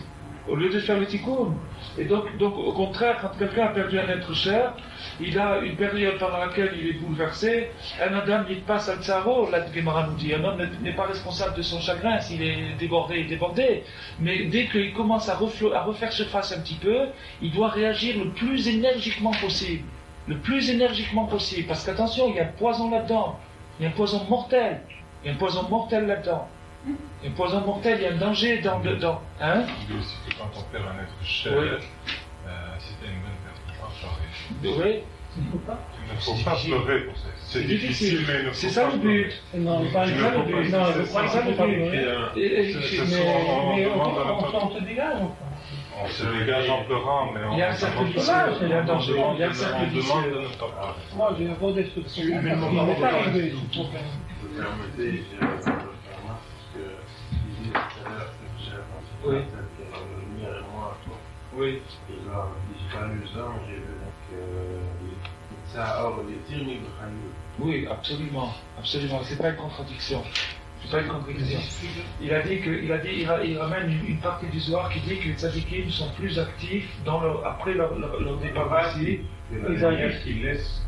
[SPEAKER 1] Et donc au contraire, quand quelqu'un a perdu un être cher, il a une période pendant laquelle il est bouleversé. Un Adam n'est pas Salzaro, la Gemara nous dit. Un homme n'est pas responsable de son chagrin. S'il est débordé, il est débordé. Mais dès qu'il commence à refaire surface un petit peu, il doit réagir le plus énergiquement possible. Le plus énergiquement possible. Parce qu'attention, il y a un poison là-dedans. Il y a un poison mortel. Il y a un poison mortel là-dedans. Il y a un poison mortel, il y a un danger dans. Hein?
[SPEAKER 3] Il dit aussi que quand on perd un être cher,
[SPEAKER 1] oui.
[SPEAKER 3] C'était une bonne perte.
[SPEAKER 1] Oui.
[SPEAKER 3] Il ne faut pas pleurer pour ça. C'est difficile, mais il ne faut
[SPEAKER 1] c'est ça
[SPEAKER 3] pas
[SPEAKER 1] le but.
[SPEAKER 2] Non, pas le but. Non,
[SPEAKER 1] c'est ça le but.
[SPEAKER 2] Mais on se dégage, enfin.
[SPEAKER 3] On se dégage en pleurant, mais on
[SPEAKER 1] il y a un cercle vicieux, il y a un danger, il y a un cercle vicieux.
[SPEAKER 2] Moi, j'ai redestruction. Il n'est pas arrivé.
[SPEAKER 4] Fermeté, j'ai remarqué que il disait tout à l'heure que j'ai
[SPEAKER 1] oui.
[SPEAKER 4] la lumière et moi,
[SPEAKER 1] oui.
[SPEAKER 4] Et là, j'ai pas lu ça, mais j'ai vu donc ça or les tirs de
[SPEAKER 1] oui, absolument, c'est pas une contradiction. C'est pas une contradiction. Il a dit il ramène une partie du Zohar qui dit que les tzadikim sont plus actifs après leur départ d'ici.
[SPEAKER 4] qu'ils laissent.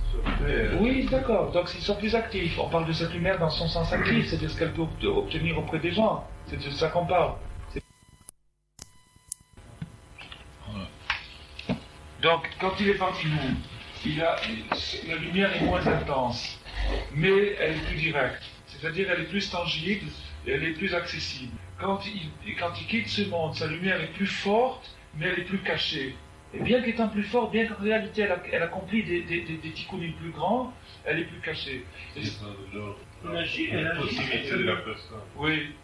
[SPEAKER 1] Oui, d'accord. Donc ils sont plus actifs. On parle de cette lumière dans son sens actif, c'est de ce qu'elle peut obtenir auprès des gens. C'est de ça qu'on parle. Donc, quand il est parmi nous, la lumière est moins intense, mais elle est plus directe. C'est-à-dire elle est plus tangible et elle est plus accessible. Quand il quitte ce monde, sa lumière est plus forte, mais elle est plus cachée. Et bien qu'étant plus forte, bien qu'en réalité elle accomplit des tikkunim plus grands, elle est plus cachée.
[SPEAKER 3] La possibilité de la personne.
[SPEAKER 1] Oui.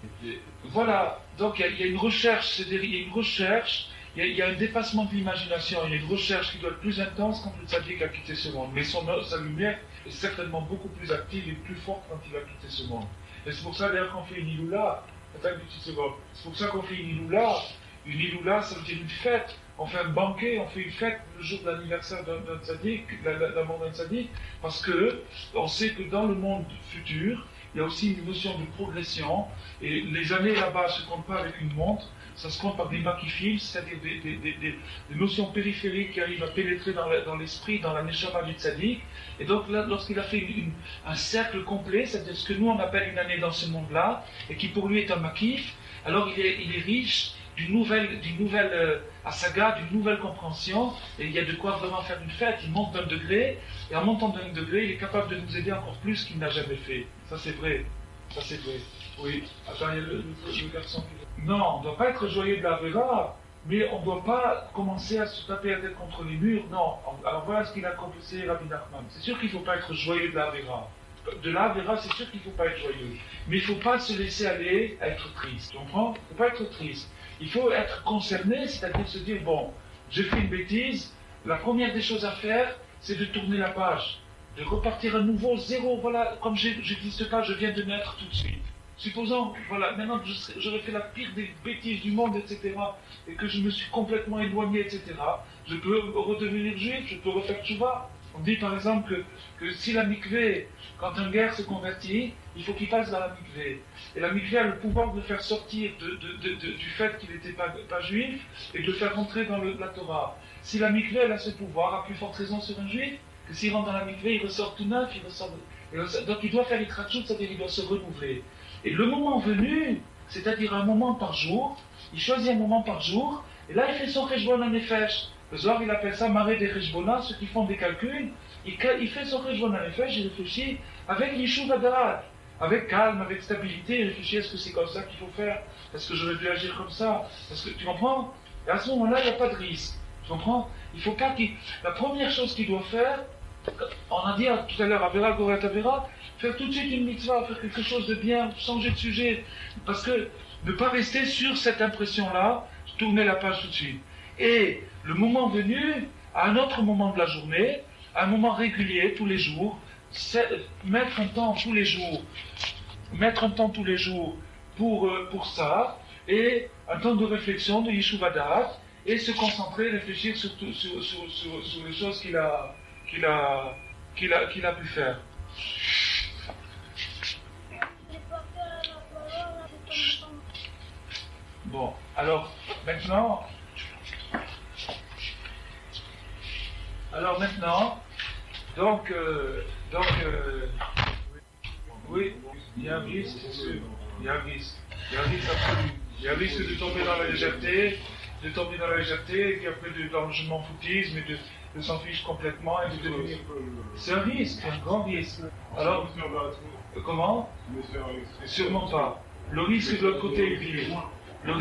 [SPEAKER 1] Voilà. Donc il y a une recherche, c'est-à-dire il y a une recherche, il y a un dépassement de l'imagination, il y a une recherche qui doit être plus intense quand le tzaddik a quitté ce monde. Mais sa lumière est certainement beaucoup plus active et plus forte quand il a quitté ce monde. Et c'est pour ça d'ailleurs qu'on fait une iloula. Attends une petite seconde. C'est pour ça qu'on fait une iloula. Une iloula, ça veut dire une fête. On fait un banquet, on fait une fête le jour de l'anniversaire d'un tzaddik, d'un monde d'un tzaddik, parce que on sait que dans le monde futur, il y a aussi une notion de progression, et les années là-bas ne se comptent pas avec une montre, ça se compte par des makifim, c'est-à-dire des notions périphériques qui arrivent à pénétrer dans l'esprit, dans la neshama du tzaddik. Et donc là, lorsqu'il a fait un cercle complet, c'est-à-dire ce que nous on appelle une année dans ce monde-là, et qui pour lui est un makif, alors il est riche d'une nouvelle asaga, d'une nouvelle compréhension, et il y a de quoi vraiment faire une fête. Il monte d'un degré, et en montant d'un degré, il est capable de nous aider encore plus qu'il n'a jamais fait. Ça c'est vrai. Oui. Attends, il y a le garçon qui... Non, on ne doit pas être joyeux de la Vera, mais on ne doit pas commencer à se taper la tête contre les murs. Non. Alors voilà ce qu'il a compensé Rabbi Nachman. C'est sûr qu'il ne faut pas être joyeux de la Vera. De la Vera, c'est sûr qu'il ne faut pas être joyeux. Mais il ne faut pas se laisser aller à être triste. Tu comprends? Il ne faut pas être triste. Il faut être concerné, c'est-à-dire se dire, bon, j'ai fait une bêtise, la première des choses à faire, c'est de tourner la page, de repartir à nouveau, zéro, voilà, comme j'existe pas, je viens de naître tout de suite. Supposons, voilà, maintenant que j'aurais fait la pire des bêtises du monde, etc., et que je me suis complètement éloigné, etc., je peux redevenir juif, je peux refaire tchouva. On dit par exemple que si la mikvé, quand un guerre se convertit, il faut qu'il passe dans la mikvé. Et la mikvé a le pouvoir de le faire sortir du fait qu'il n'était pas juif et de le faire rentrer dans la Torah. Si la mikvé elle a ce pouvoir, a plus forte raison sur un juif, que s'il rentre dans la mikvé, il ressort tout neuf, Donc il doit faire l'itratchout, c'est-à-dire il doit se renouveler. Et le moment venu, c'est-à-dire un moment par jour, il choisit un moment par jour, et là il fait son cheshbon en nefesh. Le soir il appelle ça marée des cheshbonah, ceux qui font des calculs, il fait son cheshbon en nefesh, il réfléchit avec l'ishuv hadarat, avec calme, avec stabilité, il réfléchit, est-ce que c'est comme ça qu'il faut faire? Est-ce que j'aurais dû agir comme ça? Est-ce que tu comprends? Et à ce moment-là, il n'y a pas de risque. Tu comprends? Il faut pas qu'il... La première chose qu'il doit faire, on a dit tout à l'heure, Avera, Goret, Avera, faire tout de suite une mitzvah, faire quelque chose de bien, changer de sujet. Parce que ne pas rester sur cette impression-là, tourner la page tout de suite. Et le moment venu, à un autre moment de la journée, à un moment régulier, tous les jours, mettre un temps tous les jours pour ça, et un temps de réflexion, de Yishuv Hadarat, et se concentrer, réfléchir sur les choses qu'il a pu faire. Bon, alors maintenant, oui, il y a un risque, c'est sûr, il y a un risque absolu. Il y a un risque de tomber dans la légèreté, et puis après dans le je m'en foutisme, et de s'en fiche complètement, et de devenir... C'est un risque, un grand risque. Alors, comment? Sûrement pas. Le risque de l'autre côté est pire. De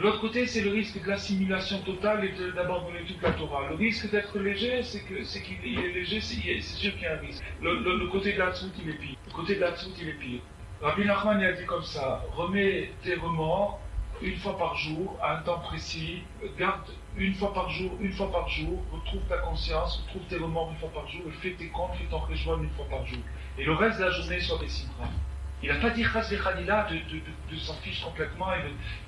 [SPEAKER 1] l'autre côté, c'est le risque de l'assimilation totale et d'abandonner toute la Torah. Le risque d'être léger, c'est qu'il est léger, c'est sûr qu'il y a un risque. Le côté de la Tzvout, il est pire. Rabbi Nachman a dit comme ça, remets tes remords une fois par jour, à un temps précis, garde une fois par jour, retrouve ta conscience, retrouve tes remords une fois par jour, et fais tes comptes, fais ton réjouissement une fois par jour. Et le reste de la journée, sois des simra. Il n'a pas dit chas v'chadila de s'en fiche complètement et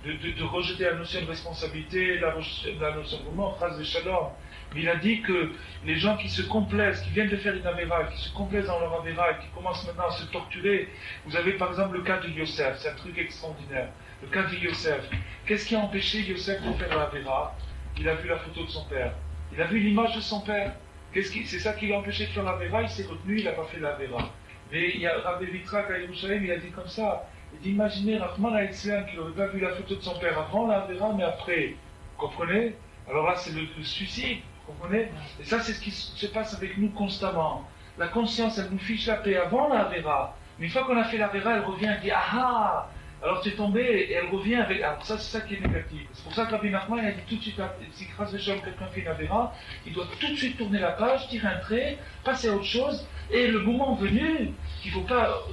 [SPEAKER 1] de rejeter la notion de responsabilité, la notion de remords, chas v'shalom. Mais il a dit que les gens qui se complaisent, qui viennent de faire une avéra, qui se complaisent dans leur avéra, qui commencent maintenant à se torturer. Vous avez par exemple le cas de Yosef, c'est un truc extraordinaire. Le cas de Yosef. Qu'est-ce qui a empêché Yosef de faire l'avéra? Il a vu la photo de son père. Il a vu l'image de son père. C'est ça qui l'a empêché de faire l'avéra, il s'est retenu, il n'a pas fait l'avéra. Mais il y a Rabbi Vitrak à Yerushalayim, il a dit comme ça. Il dit, imaginez Rahman Aïtzlan qui n'aurait pas vu la photo de son père avant l'avéra, mais après. Vous comprenez? Alors là, c'est le suicide. Vous comprenez? Et ça, c'est ce qui se passe avec nous constamment. La conscience, elle nous fiche la paix avant la Avera. Mais une fois qu'on a fait la Avera, elle revient et dit ah, alors tu es tombé, et elle revient avec. Alors ça, c'est ça qui est négatif. C'est pour ça que Rabbi Nachman a dit tout de suite, si grâce à quelqu'un fait une Avera, il doit tout de suite tourner la page, tirer un trait, passer à autre chose, et le moment venu, qu'il faut pas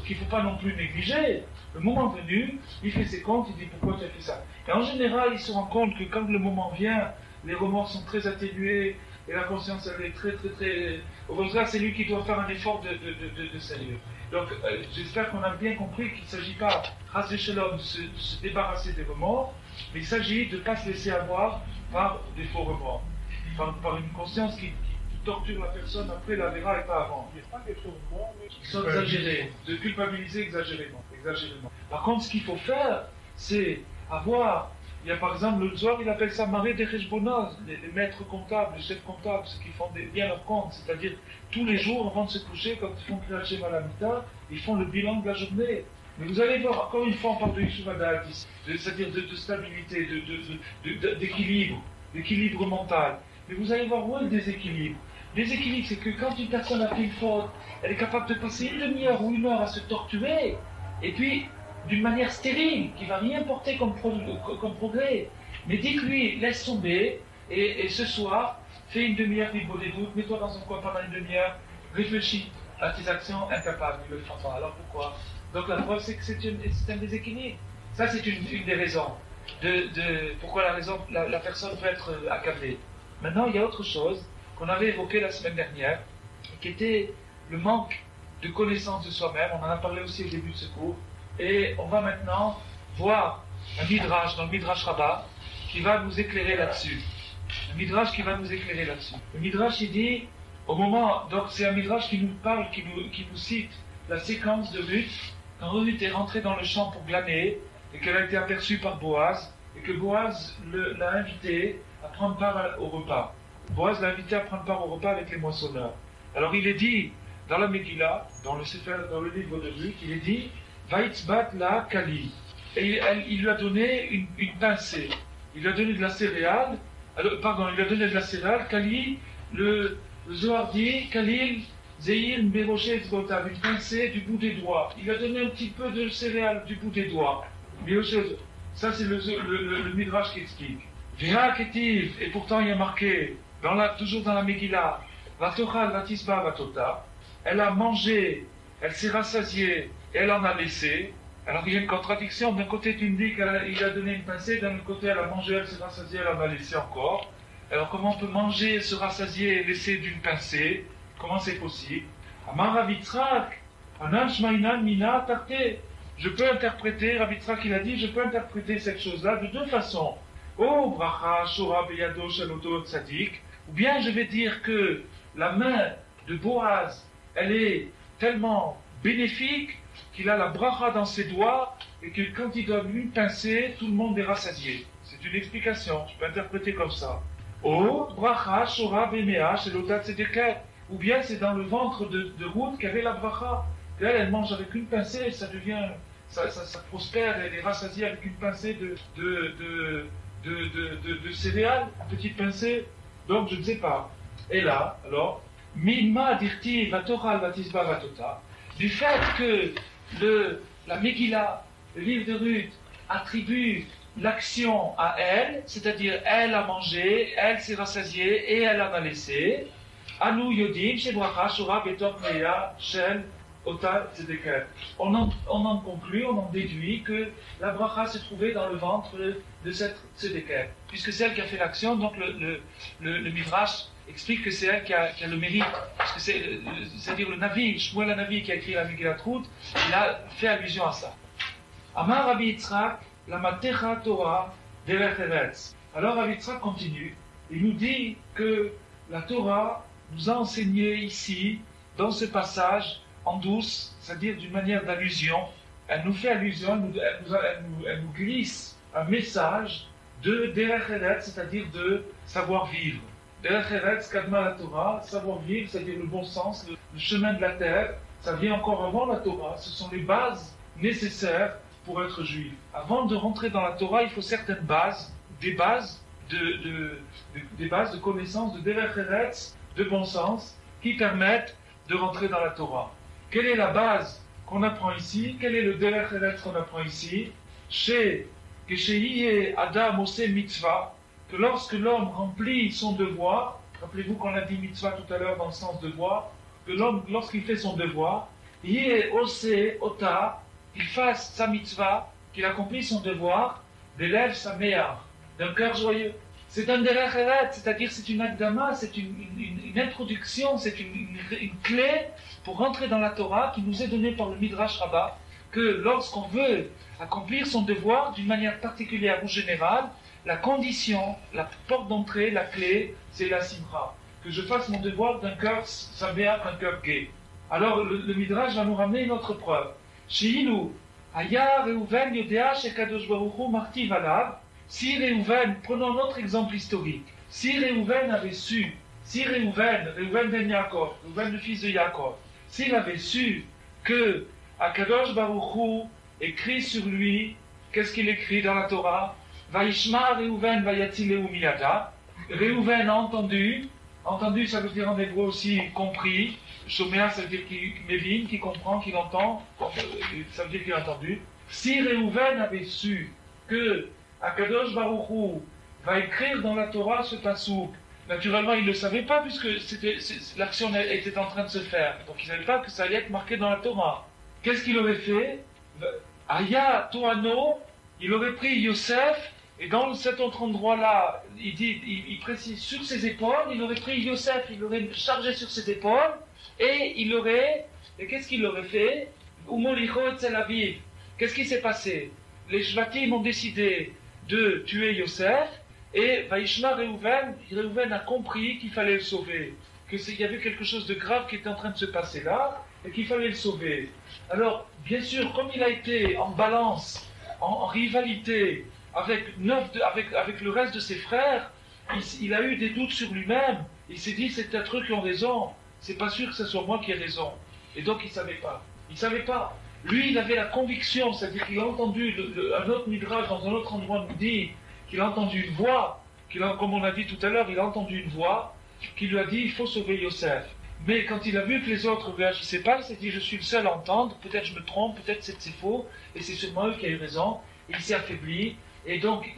[SPEAKER 1] non plus négliger, le moment venu, il fait ses comptes, il dit pourquoi tu as fait ça. Et en général, il se rend compte que quand le moment vient, les remords sont très atténués, et la conscience, elle est très... Au contraire, c'est lui qui doit faire un effort de sérieux. Donc, j'espère qu'on a bien compris qu'il ne s'agit pas, ras d'échelon, de se débarrasser des remords, mais il s'agit de ne pas se laisser avoir par des faux remords, par une conscience qui torture la personne après la verra et pas avant.
[SPEAKER 2] Il n'y a pas des faux remords, mais...
[SPEAKER 1] Ils sont exagérés, de culpabiliser exagérément. Par contre, ce qu'il faut faire, c'est avoir... Il y a par exemple le soir, il appelle ça marée des cheshbonot, les maîtres comptables, les chefs comptables, ceux qui font bien leurs comptes, c'est-à-dire tous les jours avant de se coucher, quand ils font Kriyat Shema Lamita, ils font le bilan de la journée. Mais vous allez voir, encore une fois, on parle de Yishuv Hadarat, c'est-à-dire de stabilité, d'équilibre mental. Mais vous allez voir où est le déséquilibre. Le déséquilibre, c'est que quand une personne a fait une faute, elle est capable de passer une demi-heure ou une heure à se torturer, et puis d'une manière stérile, qui ne va rien porter comme progrès. Mais dites-lui, laisse tomber, et ce soir, fais une demi-heure libre des doutes, mets-toi dans un coin pendant une demi-heure, réfléchis à tes actions incapables, il ne le fera pas. Alors pourquoi? Donc la preuve, c'est que c'est un déséquilibre. Ça, c'est une des raisons pourquoi la personne peut être accablée. Maintenant, il y a autre chose qu'on avait évoqué la semaine dernière, qui était le manque de connaissance de soi-même. On en a parlé aussi au début de ce cours. Et on va maintenant voir un midrash, dans le midrash Rabbah, qui va nous éclairer là-dessus. Un midrash qui va nous éclairer là-dessus. Le midrash, il dit, donc c'est un midrash qui nous parle, qui nous cite la séquence de Ruth, quand Ruth est rentrée dans le champ pour glaner, et qu'elle a été aperçue par Boaz, et que Boaz l'a invité à prendre part au repas. Boaz l'a invité à prendre part au repas avec les moissonneurs. Alors il est dit dans la Megillah, dans le livre de Ruth, il est dit Vaitzbat la Kali. Et il lui a donné une pincée. Il lui a donné de la céréale. Il lui a donné de la céréale. Kali, le Zohar dit Kalil Zeir Mbérochet Tzbotav, une pincée du bout des doigts. Il lui a donné un petit peu de céréale du bout des doigts. Ça, c'est le Midrash qui explique. Véha Ketiv, et pourtant il y a marqué, toujours dans la Megillah, Vatochal Vatisba Vatota, elle a mangé, elle s'est rassasiée, et elle en a laissé. Alors il y a une contradiction, d'un côté tu me dis qu'il a donné une pincée, d'un autre côté elle a mangé, elle s'est rassasiée, elle en a laissé encore. Alors comment on peut manger, se rassasier et laisser d'une pincée? Comment c'est possible? Amar Ravitzrak, Anan Shmainan Mina Tarte. Je peux interpréter, Ravitzrak il a dit, je peux interpréter cette chose-là de deux façons. Oh, bracha, shora, beyado, shaloto, tzadik. Ou bien je vais dire que la main de Boaz, elle est tellement bénéfique qu'il a la bracha dans ses doigts et que quand il donne une pincée, tout le monde est rassasié. C'est une explication, je peux interpréter comme ça. Oh, bracha, shora, bemea, shaloto, tzadik. Ou bien c'est dans le ventre de Ruth qu'avait la bracha. Là, elle mange avec une pincée et ça devient, ça prospère, elle est rassasiée avec une pincée de céréales, une petite pincée. Donc je ne sais pas. Et là, alors, Mimma dirti vatoral vatisba vatota, du fait que la Megillah, le livre de Ruth, attribue l'action à elle, c'est-à-dire elle a mangé, elle s'est rassasiée et elle en a laissé. Anu yodim shebracha shora betor meya shel ota tzedeket. On en conclut, on en déduit que la bracha se trouvait dans le ventre de cette tzedeket, puisque c'est elle qui a fait l'action. Donc le Midrash explique que c'est elle qui a le mérite, parce que c'est-à-dire le Navi, Shmuel Navi qui a écrit la Megillat Ruth, il a fait allusion à ça. Amar Rabbi Yitzhak, la matecha Torah derech eretz. Alors Rabbi Yitzhak continue, il nous dit que la Torah nous a enseigné ici, dans ce passage, en douce, c'est-à-dire d'une manière d'allusion. Elle nous fait allusion, elle nous glisse un message de derech eretz, c'est-à-dire de savoir-vivre. Derech eretz, kadma la Torah, savoir-vivre, c'est-à-dire le bon sens, le chemin de la terre, ça vient encore avant la Torah. Ce sont les bases nécessaires pour être juif. Avant de rentrer dans la Torah, il faut certaines bases, des bases de connaissance, de derech eretz, de bon sens, qui permettent de rentrer dans la Torah. Quelle est la base qu'on apprend ici? Quel est le derech eretz qu'on apprend ici? Que Adam ose mitzvah, que lorsque l'homme remplit son devoir, rappelez-vous qu'on a dit mitzvah tout à l'heure dans le sens devoir, que l'homme, lorsqu'il fait son devoir, ose ota, qu'il fasse sa mitzvah, qu'il accomplit son devoir, d'élève sa me'ar, d'un cœur joyeux. C'est un derech eretz, c'est-à-dire c'est une akdama, c'est une introduction, c'est une clé pour rentrer dans la Torah qui nous est donnée par le Midrash Rabbah, que lorsqu'on veut accomplir son devoir d'une manière particulière ou générale, la condition, la porte d'entrée, la clé, c'est la simcha. Que je fasse mon devoir d'un cœur saméach, d'un cœur gai. Alors le Midrash va nous ramener une autre preuve. She'ilu, Aya Reuven Yodea Shekadosh Baruch Hu Martiv Alav. Si Reuven, prenons notre exemple historique, si Reuven avait su, Reuven ben Yaakov, Reuven le fils de Yaakov, s'il avait su que Akadosh Baruch Hu écrit sur lui, qu'est-ce qu'il écrit dans la Torah? Vaishma Reuven Vayatileu Miyada. Reuven a entendu ça veut dire en hébreu aussi compris, Shomea ça veut dire qu'il mévine, qu'il comprend, qu'il entend, ça veut dire qu'il a entendu. Si Reuven avait su que Akadosh Baruch Hu va écrire dans la Torah ce pasouk, naturellement il ne le savait pas puisque l'action était en train de se faire, donc il ne savait pas que ça allait être marqué dans la Torah. Qu'est-ce qu'il aurait fait? Aya Toano, il aurait pris Yosef, et dans cet autre endroit-là, il précise sur ses épaules, il aurait pris Yosef, il l'aurait chargé sur ses épaules, et qu'est-ce qu'il aurait fait? Umolicho et Tel Aviv. Qu'est-ce qui s'est passé? Les Shvatim ont décidé de tuer Yosef, et Vaishma Reuven a compris qu'il fallait le sauver, qu'il y avait quelque chose de grave qui était en train de se passer là, et qu'il fallait le sauver. Alors, bien sûr, comme il a été en balance, en rivalité avec le reste de ses frères, il a eu des doutes sur lui-même, il s'est dit c'est peut-être eux qui ont raison, c'est pas sûr que ce soit moi qui ai raison. Et donc il savait pas. Il savait pas. Lui, il avait la conviction, c'est-à-dire qu'il a entendu, un autre midrash dans un autre endroit nous dit qu'il a entendu une voix, comme on a dit tout à l'heure, il a entendu une voix qui lui a dit il faut sauver Yosef. Mais quand il a vu que les autres ne réagissaient pas, il s'est dit je suis le seul à entendre, peut-être je me trompe, peut-être c'est faux, et c'est seulement eux qui a eu raison. Il s'est affaibli, et donc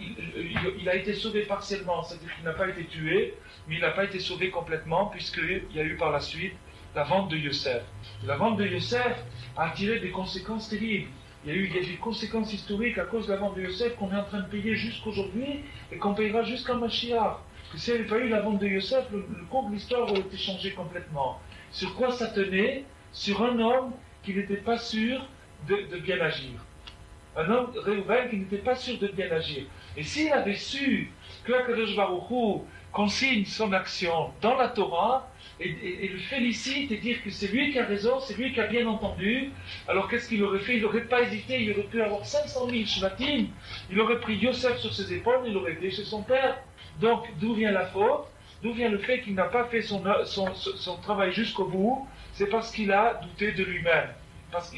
[SPEAKER 1] il a été sauvé partiellement, c'est-à-dire qu'il n'a pas été tué, mais il n'a pas été sauvé complètement, puisqu'il y a eu par la suite la vente de Yosef. La vente de Yosef a attiré des conséquences terribles. Il y a des conséquences historiques à cause de la vente de Yosef qu'on est en train de payer jusqu'aujourd'hui et qu'on payera jusqu'à Mashiach. Parce que s'il n'y avait pas eu la vente de Yosef, le cours de l'histoire aurait été changé complètement. Sur quoi ça tenait? Sur un homme qui n'était pas sûr de bien agir. Un homme, Réhouven, qui n'était pas sûr de bien agir. Et s'il avait su que Akadosh Baruch Hu consigne son action dans la Torah, et le félicite et dire que c'est lui qui a raison, c'est lui qui a bien entendu, alors qu'est-ce qu'il aurait fait? Il n'aurait pas hésité, il aurait pu avoir 500 000 shvatim, il aurait pris Yosef sur ses épaules, il aurait été chez son père. Donc, d'où vient la faute? D'où vient le fait qu'il n'a pas fait son travail jusqu'au bout? C'est parce qu'il a douté de lui-même.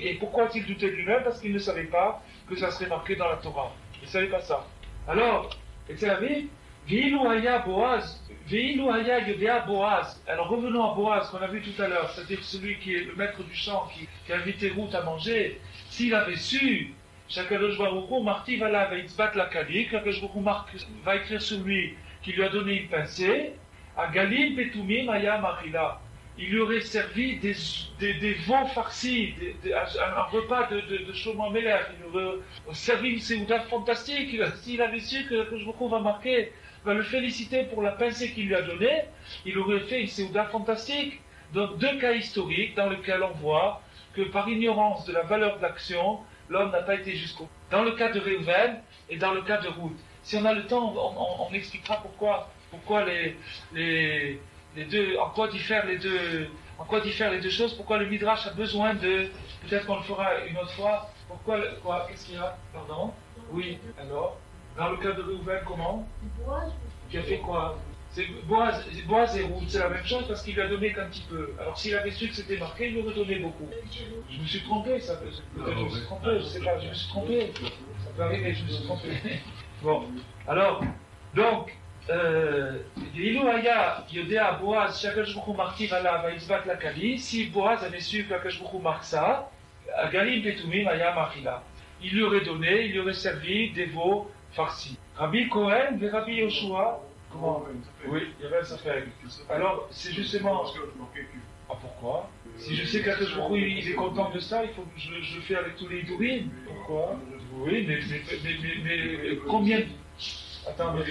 [SPEAKER 1] Et pourquoi a-t-il douté de lui-même? Parce qu'il ne savait pas que ça serait marqué dans la Torah. Il ne savait pas ça. Alors, et c'est la vie? Ve'ilu haya Boaz, ve'ilu haya yodea Boaz. Alors revenons à Boaz qu'on a vu tout à l'heure, c'est-à-dire celui qui est le maître du champ, qui a invité Ruth à manger. S'il avait su, qu'Akadosh Baruch Hu marti vala veitzbat la kali, qu'Akadosh Baruch Hu va écrire sur lui qu'il lui a donné une pincée, à Galim petumim haya machila. Il lui aurait servi des veaux farcis, un repas de Shlomo Melech. Il aurait servi une séouda fantastique. S'il avait su que Akadosh Baruch Hu va marquer, va le féliciter pour la pincée qu'il lui a donnée, il aurait fait une séouda fantastique. Donc deux cas historiques dans lesquels on voit que par ignorance de la valeur de l'action, l'homme n'a pas été jusqu'au bout. Dans le cas de Réhouven et dans le cas de Ruth. Si on a le temps, on expliquera pourquoi les deux, en quoi diffèrent les deux choses, pourquoi le Midrash a besoin de, peut-être qu'on le fera une autre fois, qu'est-ce qu'il y a? Pardon? Oui, alors? Dans le cas de Réhouven, comment? Qui a fait quoi? C'est Boaz et Ruth, c'est la même chose parce qu'il lui a donné qu'un petit peu. Alors s'il avait su que c'était marqué, il lui aurait donné beaucoup. Je me suis trompé, peut-être je me suis trompé, je sais pas, je me suis trompé. Ça peut arriver, je me suis trompé. Bon, alors, donc, Ilu haya yodea Boaz, qu'Akadosh Baruch Hu martiv alav vaitzbat la kali, si Boaz avait su qu'Akadosh Baruch Hu marque ça, Galim petumim haya machila. Il lui aurait donné, il lui aurait servi des veaux farcis. Rabbi Cohen et Rabbi Yoshua. Comment? Oui, il y avait un safek. Alors, c'est justement. Ah, pourquoi? Si je sais qu'Akadosh Baruch Hu il est content de ça, il faut que je le fais avec tous les Idurim. Pourquoi? Oui, mais combien. Attends, mais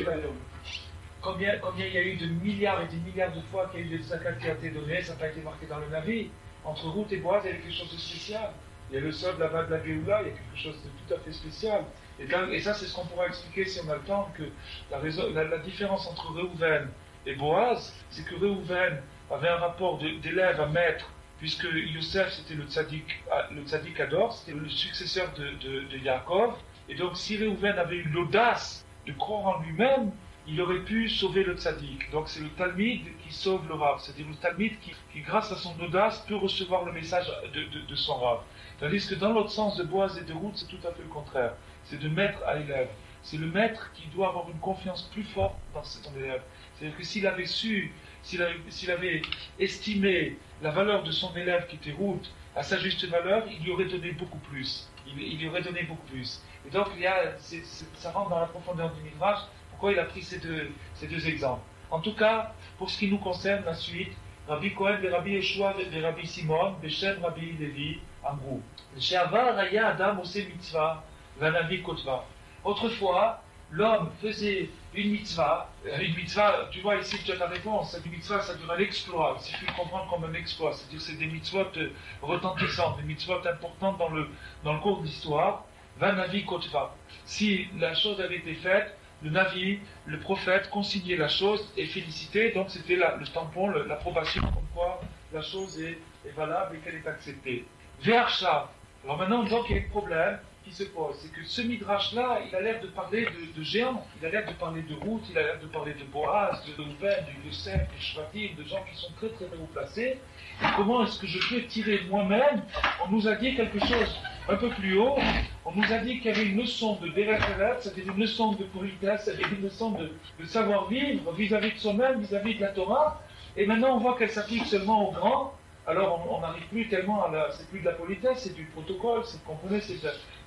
[SPEAKER 1] combien il y a eu de milliards et des milliards de fois qu'il y a eu des zakat qui a été donné, ça n'a pas été marqué dans le Navi. Entre Ruth et Boaz, il y a quelque chose de spécial. Il y a le sol là-bas de la Géoula, il y a quelque chose de tout à fait spécial. Et ça, c'est ce qu'on pourra expliquer si on a le temps, que la différence entre Réhouven et Boaz, c'est que Réhouven avait un rapport d'élève à maître, puisque Yosef, c'était le tzaddik Ador, c'était le successeur de Yaakov, et donc si Réhouven avait eu l'audace de croire en lui-même, il aurait pu sauver le tzaddik. Donc c'est le Talmid qui sauve le Rav, c'est-à-dire le Talmid qui, grâce à son audace, peut recevoir le message de son Rav. Tandis que dans l'autre sens de Boaz et de Ruth, c'est tout à fait le contraire. C'est de maître à élève. C'est le maître qui doit avoir une confiance plus forte dans son élève. C'est-à-dire que s'il avait su, s'il avait estimé la valeur de son élève qui était Ruth à sa juste valeur, il lui aurait donné beaucoup plus. Il lui aurait donné beaucoup plus. Et donc ça rentre dans la profondeur du Midrash. Pourquoi il a pris ces deux exemples? En tout cas, pour ce qui nous concerne, la suite, Rabbi Cohen, Rabbi Yeshua, Rabbi Simon, Beshem, Rabbi Levi, Amrou. She'avar haya adam ose mitzvah, v'anavi kotva. Autrefois, l'homme faisait une mitzvah, tu vois ici tu as ta réponse, une mitzvah ça dure un exploit, il suffit de comprendre comme un exploit, c'est-à-dire c'est des mitzvot retentissantes, des mitzvot importantes dans le cours de l'histoire, v'anavi kotva. Si la chose avait été faite, le Navi, le prophète, consignait la chose et félicitait, donc c'était le tampon, l'approbation, comme quoi la chose est valable et qu'elle est acceptée. Ve'arshav. Alors maintenant, donc il y a un problème. qui se pose, c'est que ce Midrash-là, il a l'air de parler de géants, il a l'air de parler de Ruth, il a l'air de parler de Boaz, de Reuven, de Yosef, de Shvatim, de gens qui sont très très haut placés. Et comment est-ce que je peux tirer moi-même? On nous a dit quelque chose un peu plus haut, on nous a dit qu'il y avait une leçon de Beracheret, c'est-à-dire une leçon de politesse, c'est-à-dire une leçon de savoir-vivre vis-à-vis de soi-même, vis-à-vis de la Torah, et maintenant on voit qu'elle s'applique seulement aux grands. Alors on n'arrive plus tellement à c'est plus de la politesse, c'est du protocole, c'est comprenez,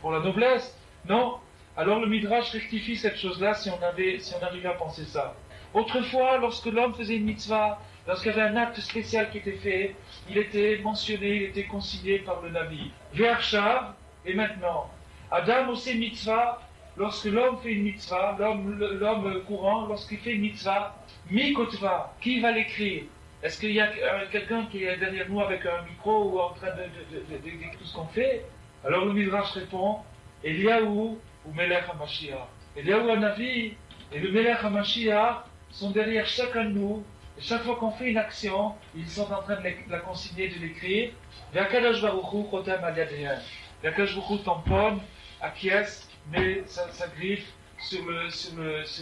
[SPEAKER 1] pour la noblesse. Non. Alors le Midrash rectifie cette chose-là si on arrivait à penser ça. Autrefois, lorsque l'homme faisait une mitzvah, lorsqu'il y avait un acte spécial qui était fait, il était mentionné, il était consigné par le Navi. Ve'achav, et maintenant, Adam aussi mitzvah, lorsque l'homme fait une mitzvah, l'homme courant, lorsqu'il fait une mitzvah, mikotva, qui va l'écrire? Est-ce qu'il y a quelqu'un qui est derrière nous avec un micro ou en train de dire tout ce qu'on fait? Alors le Midrash répond, Eliyahu ou Melech HaMashiach. Eliyahu HaNavi et le Melech HaMashiach sont derrière chacun de nous. Et chaque fois qu'on fait une action, ils sont en train de la consigner, de l'écrire. Ve'akadosh Baruch Hu chotem al yadehem. Akadosh Baruch Hu tamponne, acquiesce, met sa griffe sur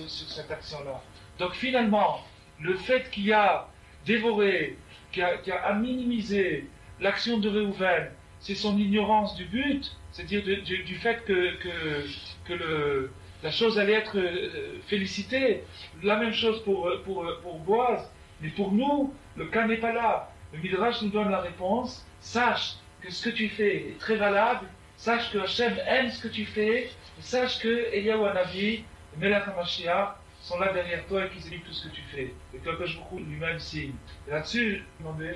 [SPEAKER 1] cette action-là. Donc finalement, le fait qu'il y a dévoré, qui a minimisé l'action de Réhouven, c'est son ignorance du but, c'est-à-dire du fait que la chose allait être félicitée. La même chose pour Boaz, mais pour nous, le cas n'est pas là. Le Midrash nous donne la réponse. Sache que ce que tu fais est très valable, sache que Hachem aime ce que tu fais, et sache que Eliyahu HaNavi, Melech HaMashiach, sont là derrière toi et qu'ils évitent tout ce que tu fais. Et que beaucoup lui-même signe. Et là-dessus, je demandais.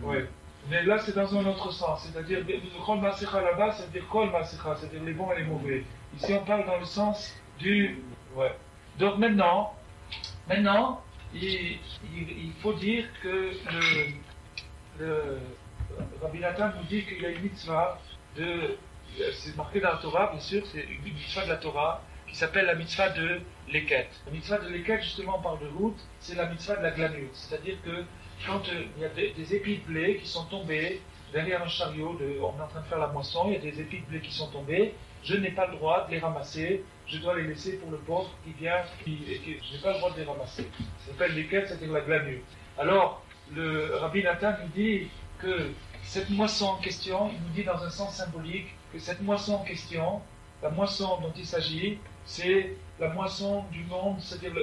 [SPEAKER 1] Ouais. Mais là, c'est dans un autre sens. C'est-à-dire, le Kol Masecha là-bas, c'est-à-dire Kol Masecha, c'est-à-dire les bons et les mauvais. Ici, on parle dans le sens du. Ouais. Donc maintenant, il faut dire que le Rabbi Nathan nous dit qu'il y a une mitzvah c'est marqué dans la Torah, bien sûr, c'est une mitzvah de la Torah, qui s'appelle la mitzvah de Leket. La mitzvah de Leket, justement, on parle de route, c'est la mitzvah de la glanure. C'est-à-dire que quand il y a des épis de blé qui sont tombés derrière un chariot, on est en train de faire la moisson, il y a des épis de blé qui sont tombés, je n'ai pas le droit de les ramasser, je dois les laisser pour le pauvre qui vient, je n'ai pas le droit de les ramasser. Ça s'appelle Leket, c'est-à-dire la glanure. Alors, le Rabbi Nathan nous dit que cette moisson en question, il nous dit dans un sens symbolique que cette moisson en question, la moisson dont il s'agit, c'est la moisson du monde, c'est-à-dire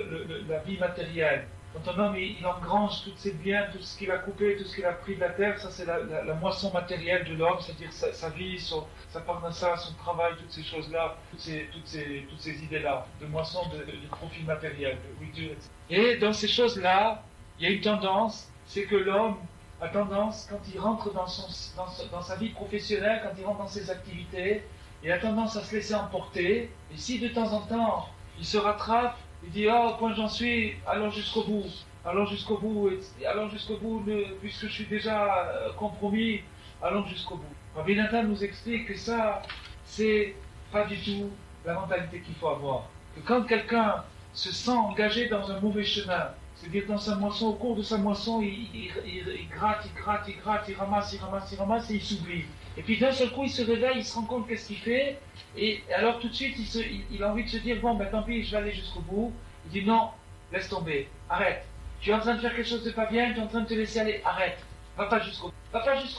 [SPEAKER 1] la vie matérielle. Quand un homme il engrange tous ses biens, tout ce qu'il a coupé, tout ce qu'il a pris de la terre, ça c'est la moisson matérielle de l'homme, c'est-à-dire sa vie, sa parnassa, son travail, toutes ces choses-là, toutes ces idées-là, de moisson de profit matériel, de nourriture, etc. Et dans ces choses-là, il y a une tendance, c'est que l'homme a tendance, quand il rentre dans sa vie professionnelle, quand il rentre dans ses activités, il a tendance à se laisser emporter, et si de temps en temps, il se rattrape, il dit, au point j'en suis, allons jusqu'au bout, puisque je suis déjà compromis, allons jusqu'au bout. Rabbi Nathan nous explique que ça, c'est pas du tout la mentalité qu'il faut avoir. Que quand quelqu'un se sent engagé dans un mauvais chemin, c'est-à-dire dans sa moisson, au cours de sa moisson, il gratte, il ramasse, et il s'oublie. Et puis d'un seul coup, il se réveille, il se rend compte qu'est-ce qu'il fait, et alors tout de suite, il a envie de se dire, bon, ben tant pis, je vais aller jusqu'au bout. Il dit, non, laisse tomber, arrête. Tu es en train de faire quelque chose de pas bien, tu es en train de te laisser aller, arrête. Va pas jusqu'au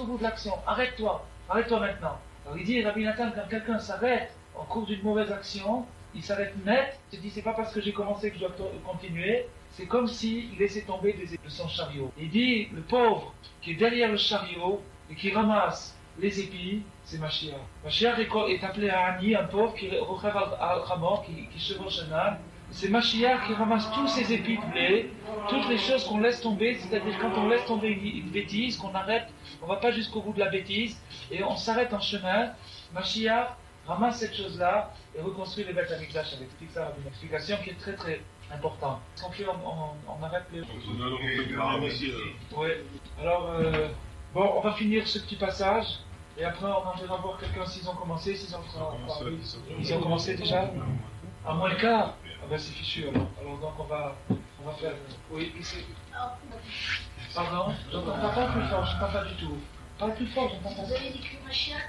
[SPEAKER 1] bout de l'action, arrête-toi maintenant. Alors il dit, Rabbi Nathan, quand quelqu'un s'arrête en cours d'une mauvaise action, il s'arrête net, il se dit, c'est pas parce que j'ai commencé que je dois continuer, c'est comme s'il laissait tomber de son chariot. Il dit, le pauvre qui est derrière le chariot et qui ramasse les épis, c'est Mashiach. Mashiach est appelé à Ani, un pauvre qui recherche al-Khamor, qui chevauche un âne. C'est Mashiach qui ramasse tous ces épis de blé, toutes les choses qu'on laisse tomber, c'est-à-dire quand on laisse tomber une bêtise, qu'on arrête, on ne va pas jusqu'au bout de la bêtise, et on s'arrête en chemin. Mashiach ramasse cette chose-là et reconstruit les Beth Amikdash avec ça, une explication qui est très très importante. On fait, on arrête les... Oui. Alors, bon, on va finir ce petit passage, et après on va voir quelqu'un s'ils ont commencé, ils ont commencé déjà. À moins le quart. Ah ben c'est fichu alors donc on va faire... Oui, c'est... Pardon? J'entends pas plus fort, j'entends pas du tout. Parle plus fort, j'entends pas.
[SPEAKER 5] Vous avez dit que Mashiach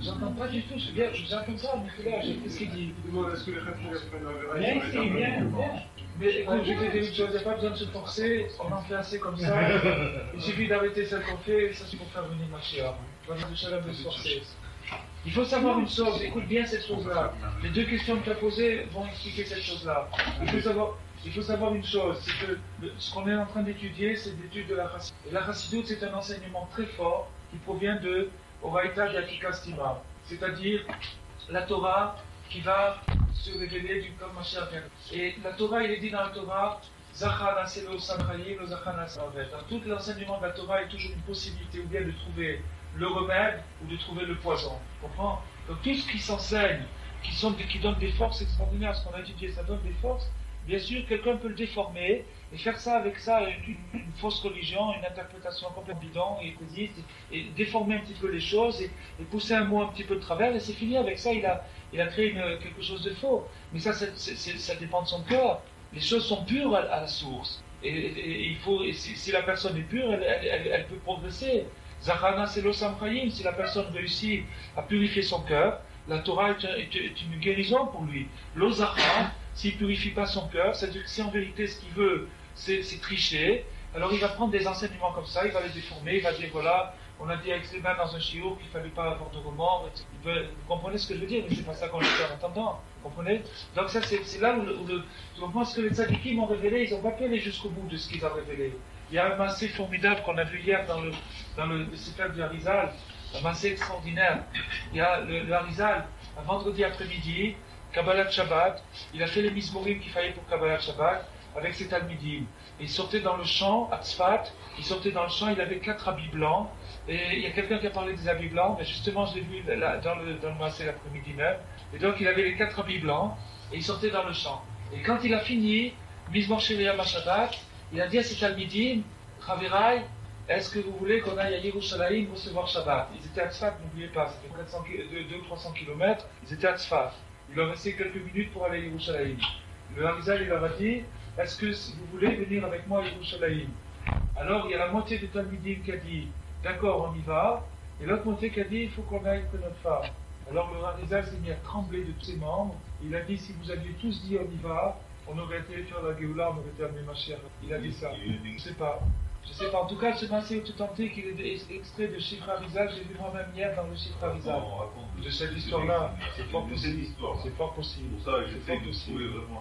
[SPEAKER 1] J'entends pas du tout, j'entends ça, mais là, qu'est-ce qu'il dit?
[SPEAKER 4] Il demande est-ce que les Khatria prennent
[SPEAKER 1] Bien, ici, bien. Mais écoute, je vais te dire une chose, il n'y a pas besoin de se forcer, on en fait assez comme ça. Il suffit d'arrêter celle qu'on fait, ça c'est pour faire venir Mashiach. On va de se forcer. Il faut savoir une chose, écoute bien cette chose-là. Les deux questions que tu as posées vont expliquer cette chose-là. Il faut savoir une chose, c'est que ce qu'on est en train d'étudier, c'est l'étude de la Chassidut. Et la Chassidut, c'est un enseignement très fort qui provient de Oraita Yatika Stima, c'est-à-dire la Torah qui va se révéler du comme Mashiach. Et la Torah, il est dit dans la Torah, Zachana Selo Samchayim, lo Zachana Savet. Dans tout l'enseignement de la Torah, il y a toujours une possibilité ou bien de trouver le remède ou de trouver le poison. Tu comprends? Donc tout ce qui s'enseigne, qui donne des forces extraordinaires, ce qu'on a étudié, ça donne des forces. Bien sûr, quelqu'un peut le déformer et faire ça avec ça une fausse religion, une interprétation complètement bidon et déformer un petit peu les choses et pousser un mot un petit peu de travers et c'est fini avec ça. Il a créé quelque chose de faux. Mais ça dépend de son cœur. Les choses sont pures à la source. Et si la personne est pure, elle peut progresser. Zachana Selo Samchayim, si la personne réussit à purifier son cœur, la Torah est une guérison pour lui. L'Ozacha, s'il ne purifie pas son cœur, c'est-à-dire que si en vérité ce qu'il veut, c'est tricher, alors il va prendre des enseignements comme ça, il va les déformer, il va dire voilà, on a dit avec les mains dans un shiur qu'il ne fallait pas avoir de remords. Vous comprenez ce que je veux dire? Mais c'est pas ça qu'on le fait en attendant. Vous comprenez? Donc ça, c'est là où tu comprends ce que les tzadikim ont révélé, ils n'ont pas pu aller jusqu'au bout de ce qu'ils ont révélé. Il y a un massé formidable qu'on a vu hier dans le Sefer du Harizal, un massé extraordinaire. Il y a le Harizal, un vendredi après-midi, Kabbalat Shabbat, il a fait les mismorim qu'il fallait pour Kabbalat Shabbat avec ses talmidim. Il sortait dans le champ, à Tzfat, il avait 4 habits blancs, et il y a quelqu'un qui a parlé des habits blancs, mais justement je l'ai vu là, dans le massé l'après-midi même, et donc il avait les 4 habits blancs, et il sortait dans le champ. Et quand il a fini, Mizmor Shiriyam Shabbat, il a dit à ses talmidim, Chavirai, est-ce que vous voulez qu'on aille à Yerushalayim recevoir Shabbat? Ils étaient à Tzfat, n'oubliez pas, ça fait 200 ou 300 km, ils étaient à Tzfat. Il leur restait quelques minutes pour aller à Yerushalayim. Le Harizal, il leur a dit, est-ce que vous voulez venir avec moi à Yerushalayim? Alors, il y a la moitié des talmidim qui a dit, d'accord, on y va, et l'autre moitié qui a dit, il faut qu'on aille avec notre femme. Alors, le Harizal s'est mis à trembler de tous ses membres. Il a dit, si vous aviez tous dit on y va, on aurait été faire la Géoula, on aurait été amené ma chère. Il a dit ça. Je ne sais pas. En tout cas, ce massé authentique, il est extrait de Shifra Harizal. J'ai vu moi-même hier dans le Shifra Harizal. De cette histoire-là, c'est fort possible. C'est fort possible.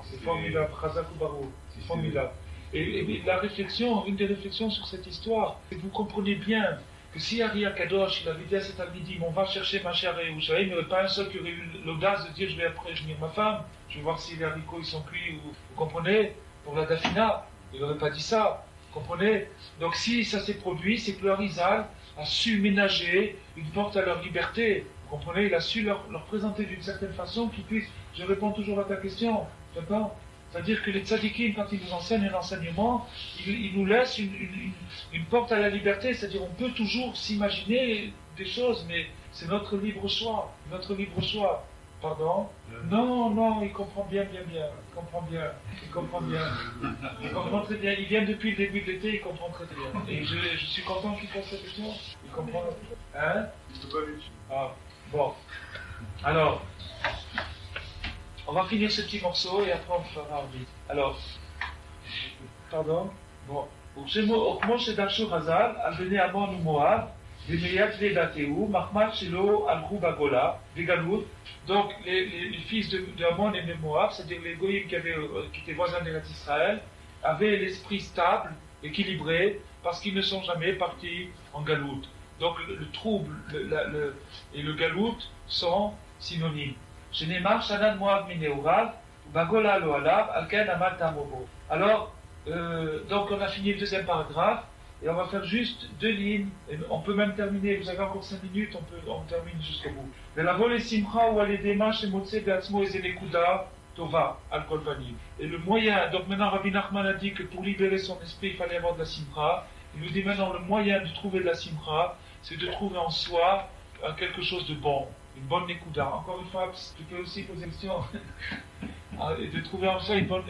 [SPEAKER 1] C'est formidable. Chazak Ubaru. C'est formidable. Et une des réflexions sur cette histoire, c'est que vous comprenez bien que si Ari Akadosh, il avait dit à cet Almidim, on va chercher ma chère et Yerushalayim, il n'y aurait pas un seul qui aurait eu l'audace de dire je vais après venir ma femme, je vais voir si les haricots ils sont cuits, vous comprenez, pour la Dafina, il n'aurait pas dit ça, vous comprenez. Donc si ça s'est produit, c'est que le Harizal a su ménager une porte à leur liberté, vous comprenez, il a su leur présenter d'une certaine façon qu'ils puissent, je réponds toujours à ta question, j'entends. C'est-à-dire que les tzadikim, quand ils nous enseignent un enseignement, ils nous laissent une porte à la liberté, c'est-à-dire on peut toujours s'imaginer des choses, mais c'est notre libre choix. Notre libre choix. Pardon? Non, il comprend bien. Il comprend très bien. Il vient depuis le début de l'été, il comprend très bien. Et je suis content qu'il pose cette question. Il comprend. Hein? Ah, bon. Alors. On va finir ce petit morceau et après on fera vite. Alors, pardon. Bon. Moshe Darshur Hazal, Albene Amon ou Moab, Vemeyat Vedateu, Mahmad Shelo Alchou Bagola, Vegalut. Donc, les fils de Amon et de Moab, c'est-à-dire les Goïms qui étaient voisins de Israël, avaient l'esprit stable, équilibré, parce qu'ils ne sont jamais partis en galoute. Donc, le trouble et le galoute sont synonymes. Alors, donc on a fini le deuxième paragraphe et on va faire juste 2 lignes. Et on peut même terminer, vous avez encore 5 minutes, on termine jusqu'au bout. Et le moyen, donc maintenant Rabbi Nachman a dit que pour libérer son esprit il fallait avoir de la simcha. Il nous dit maintenant le moyen de trouver de la simcha, c'est de trouver en soi quelque chose de bon. Une bonne nekuda. Encore une fois, tu peux aussi poser une question. Et de trouver en soi une bonne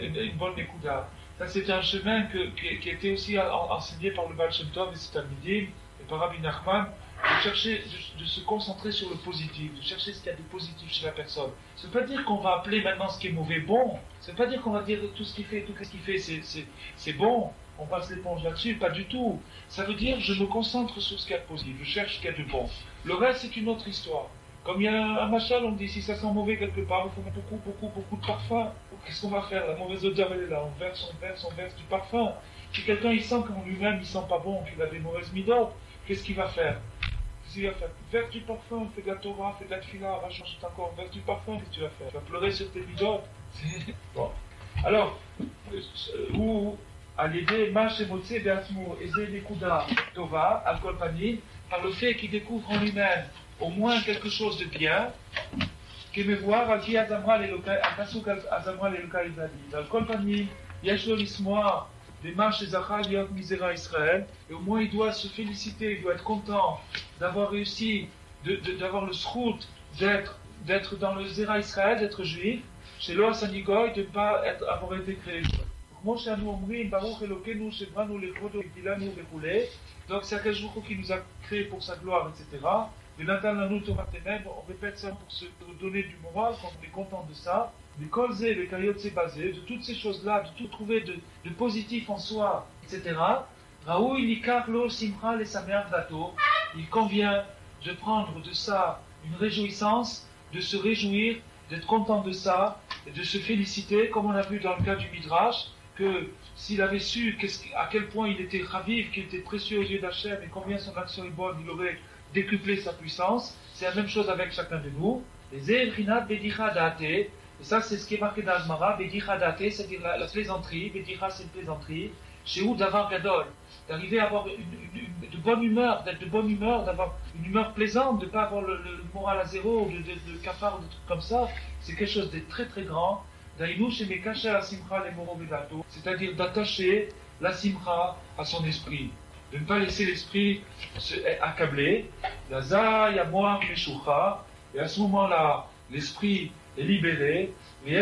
[SPEAKER 1] nekuda. Ça, c'était un chemin qui était aussi enseigné par le Baal Shem Tov et ses Talmidim, et par Rabbi Nachman, de se concentrer sur le positif, de chercher ce qu'il y a de positif chez la personne. Ça ne veut pas dire qu'on va appeler maintenant ce qui est mauvais bon, ça ne veut pas dire qu'on va dire tout ce qu'il fait, c'est bon, on passe l'éponge là-dessus, pas du tout. Ça veut dire je me concentre sur ce qu'il y a de positif, je cherche ce qu'il y a de bon. Le reste c'est une autre histoire. Comme il y a un machal, on dit si ça sent mauvais quelque part, il faut mettre beaucoup de parfum. Qu'est-ce qu'on va faire? La mauvaise odeur elle est là, on verse du parfum. Si quelqu'un il sent qu'en lui-même il sent pas bon, qu'il a des mauvaises midotes, qu'est-ce qu'il va faire? Verse du parfum, fais de la Torah, fais de la Tfila, va changer encore, verse du parfum, qu'est-ce que tu vas faire? Tu vas pleurer sur tes midotes. Bon. Alors, ou à l'aider, Mach et Motse, Beatmo, Eze Nekuda, Tova, Al-Kol Panim, par le fait qu'il découvre en lui-même au moins quelque chose de bien, qui me voir, Al-Ki Azamra Al-Pasuk Azamra Leloka Izadi, Al-Kol Panim, Yeshlo Lismoa, des marches des Achal Yot Misera Israël, et au moins il doit se féliciter, il doit être content d'avoir réussi, d'avoir le srout, d'être dans le Zera Israël, d'être juif, chez Loa Sanigoy, de ne pas avoir été créé. Donc c'est Akash Baruch Hu qui nous a créé pour sa gloire, etc. Et maintenant, on répète ça pour se donner du moral, quand on est content de ça. Les kolzé, les kayotse basé, de toutes ces choses-là, de tout trouver de positif en soi, etc. Raoul, Nikarlo, Simcha, les Samer, Dato. Il convient de prendre de ça une réjouissance, de se réjouir, d'être content de ça, et de se féliciter, comme on a vu dans le cas du Midrash, que s'il avait su à quel point il était raviv, qu'il était précieux aux yeux d'Hachem, et combien son action est bonne, il aurait décuplé sa puissance. C'est la même chose avec chacun de nous. Les Erinat Bedicha Date. Et ça, c'est ce qui est marqué dans Azmara, Bedicha Date, c'est-à-dire la plaisanterie. Bedicha, c'est une plaisanterie. Chez où d'avoir Gadol, d'arriver à avoir de bonne humeur, d'être de bonne humeur, d'avoir une humeur plaisante, de ne pas avoir le moral à zéro, de cafard, de trucs comme ça. C'est quelque chose de très très grand. C'est-à-dire d'attacher la simcha à son esprit, de ne pas laisser l'esprit accabler. La za yamoar meshucha, et à ce moment-là, l'esprit est libéré. Et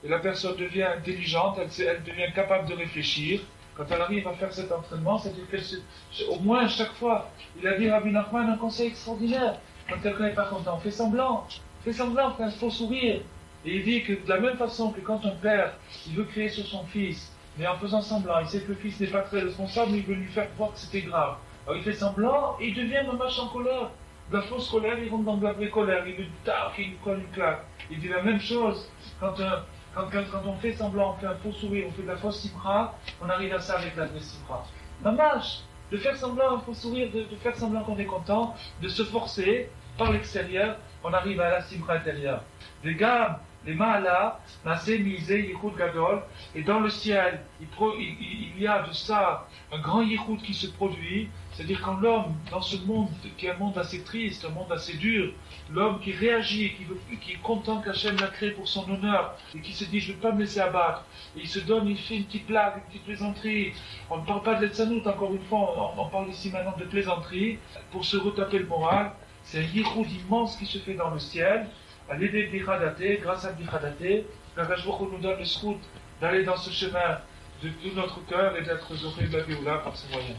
[SPEAKER 1] la personne devient intelligente, elle devient capable de réfléchir. Quand elle arrive à faire cet entraînement, c'est-à-dire qu'au moins chaque fois, il a dit Rabbi Nachman un conseil extraordinaire. Quand quelqu'un n'est pas content, fais semblant, fait un faux sourire. Et il dit que de la même façon que quand un père, il veut crier sur son fils, mais en faisant semblant, il sait que le fils n'est pas très responsable, mais il veut lui faire croire que c'était grave. Alors il fait semblant, et il devient un match en colère. De la fausse colère, il rentre dans de la vraie colère, il lui tape, il lui colle une claque. Il dit la même chose, quand on fait semblant, on fait un faux sourire, on fait de la fausse simcha, on arrive à ça avec la vraie simcha. Mamash, de faire semblant un faux sourire, de faire semblant qu'on est content, de se forcer par l'extérieur, on arrive à la simcha intérieure. Les gammes, les Ma'ala, Nasé, Misé, Yichud Gadol, et dans le ciel, il y a de ça un grand Yichud qui se produit, c'est-à-dire quand l'homme, dans ce monde qui est un monde assez triste, un monde assez dur, l'homme qui réagit, qui est content qu'Hachem l'a créé pour son honneur, et qui se dit je ne vais pas me laisser abattre, et il se donne, il fait une petite blague, une petite plaisanterie, on ne parle pas de l'Etzanout, encore une fois, on parle ici maintenant de plaisanterie, pour se retaper le moral, c'est un Yichud immense qui se fait dans le ciel, à l'aider Bdichadate, grâce à Bdichadate, Akash Baruch Hu nous donne le srout d'aller dans ce chemin de tout notre cœur et d'être heureux de la Géoula par ce moyen.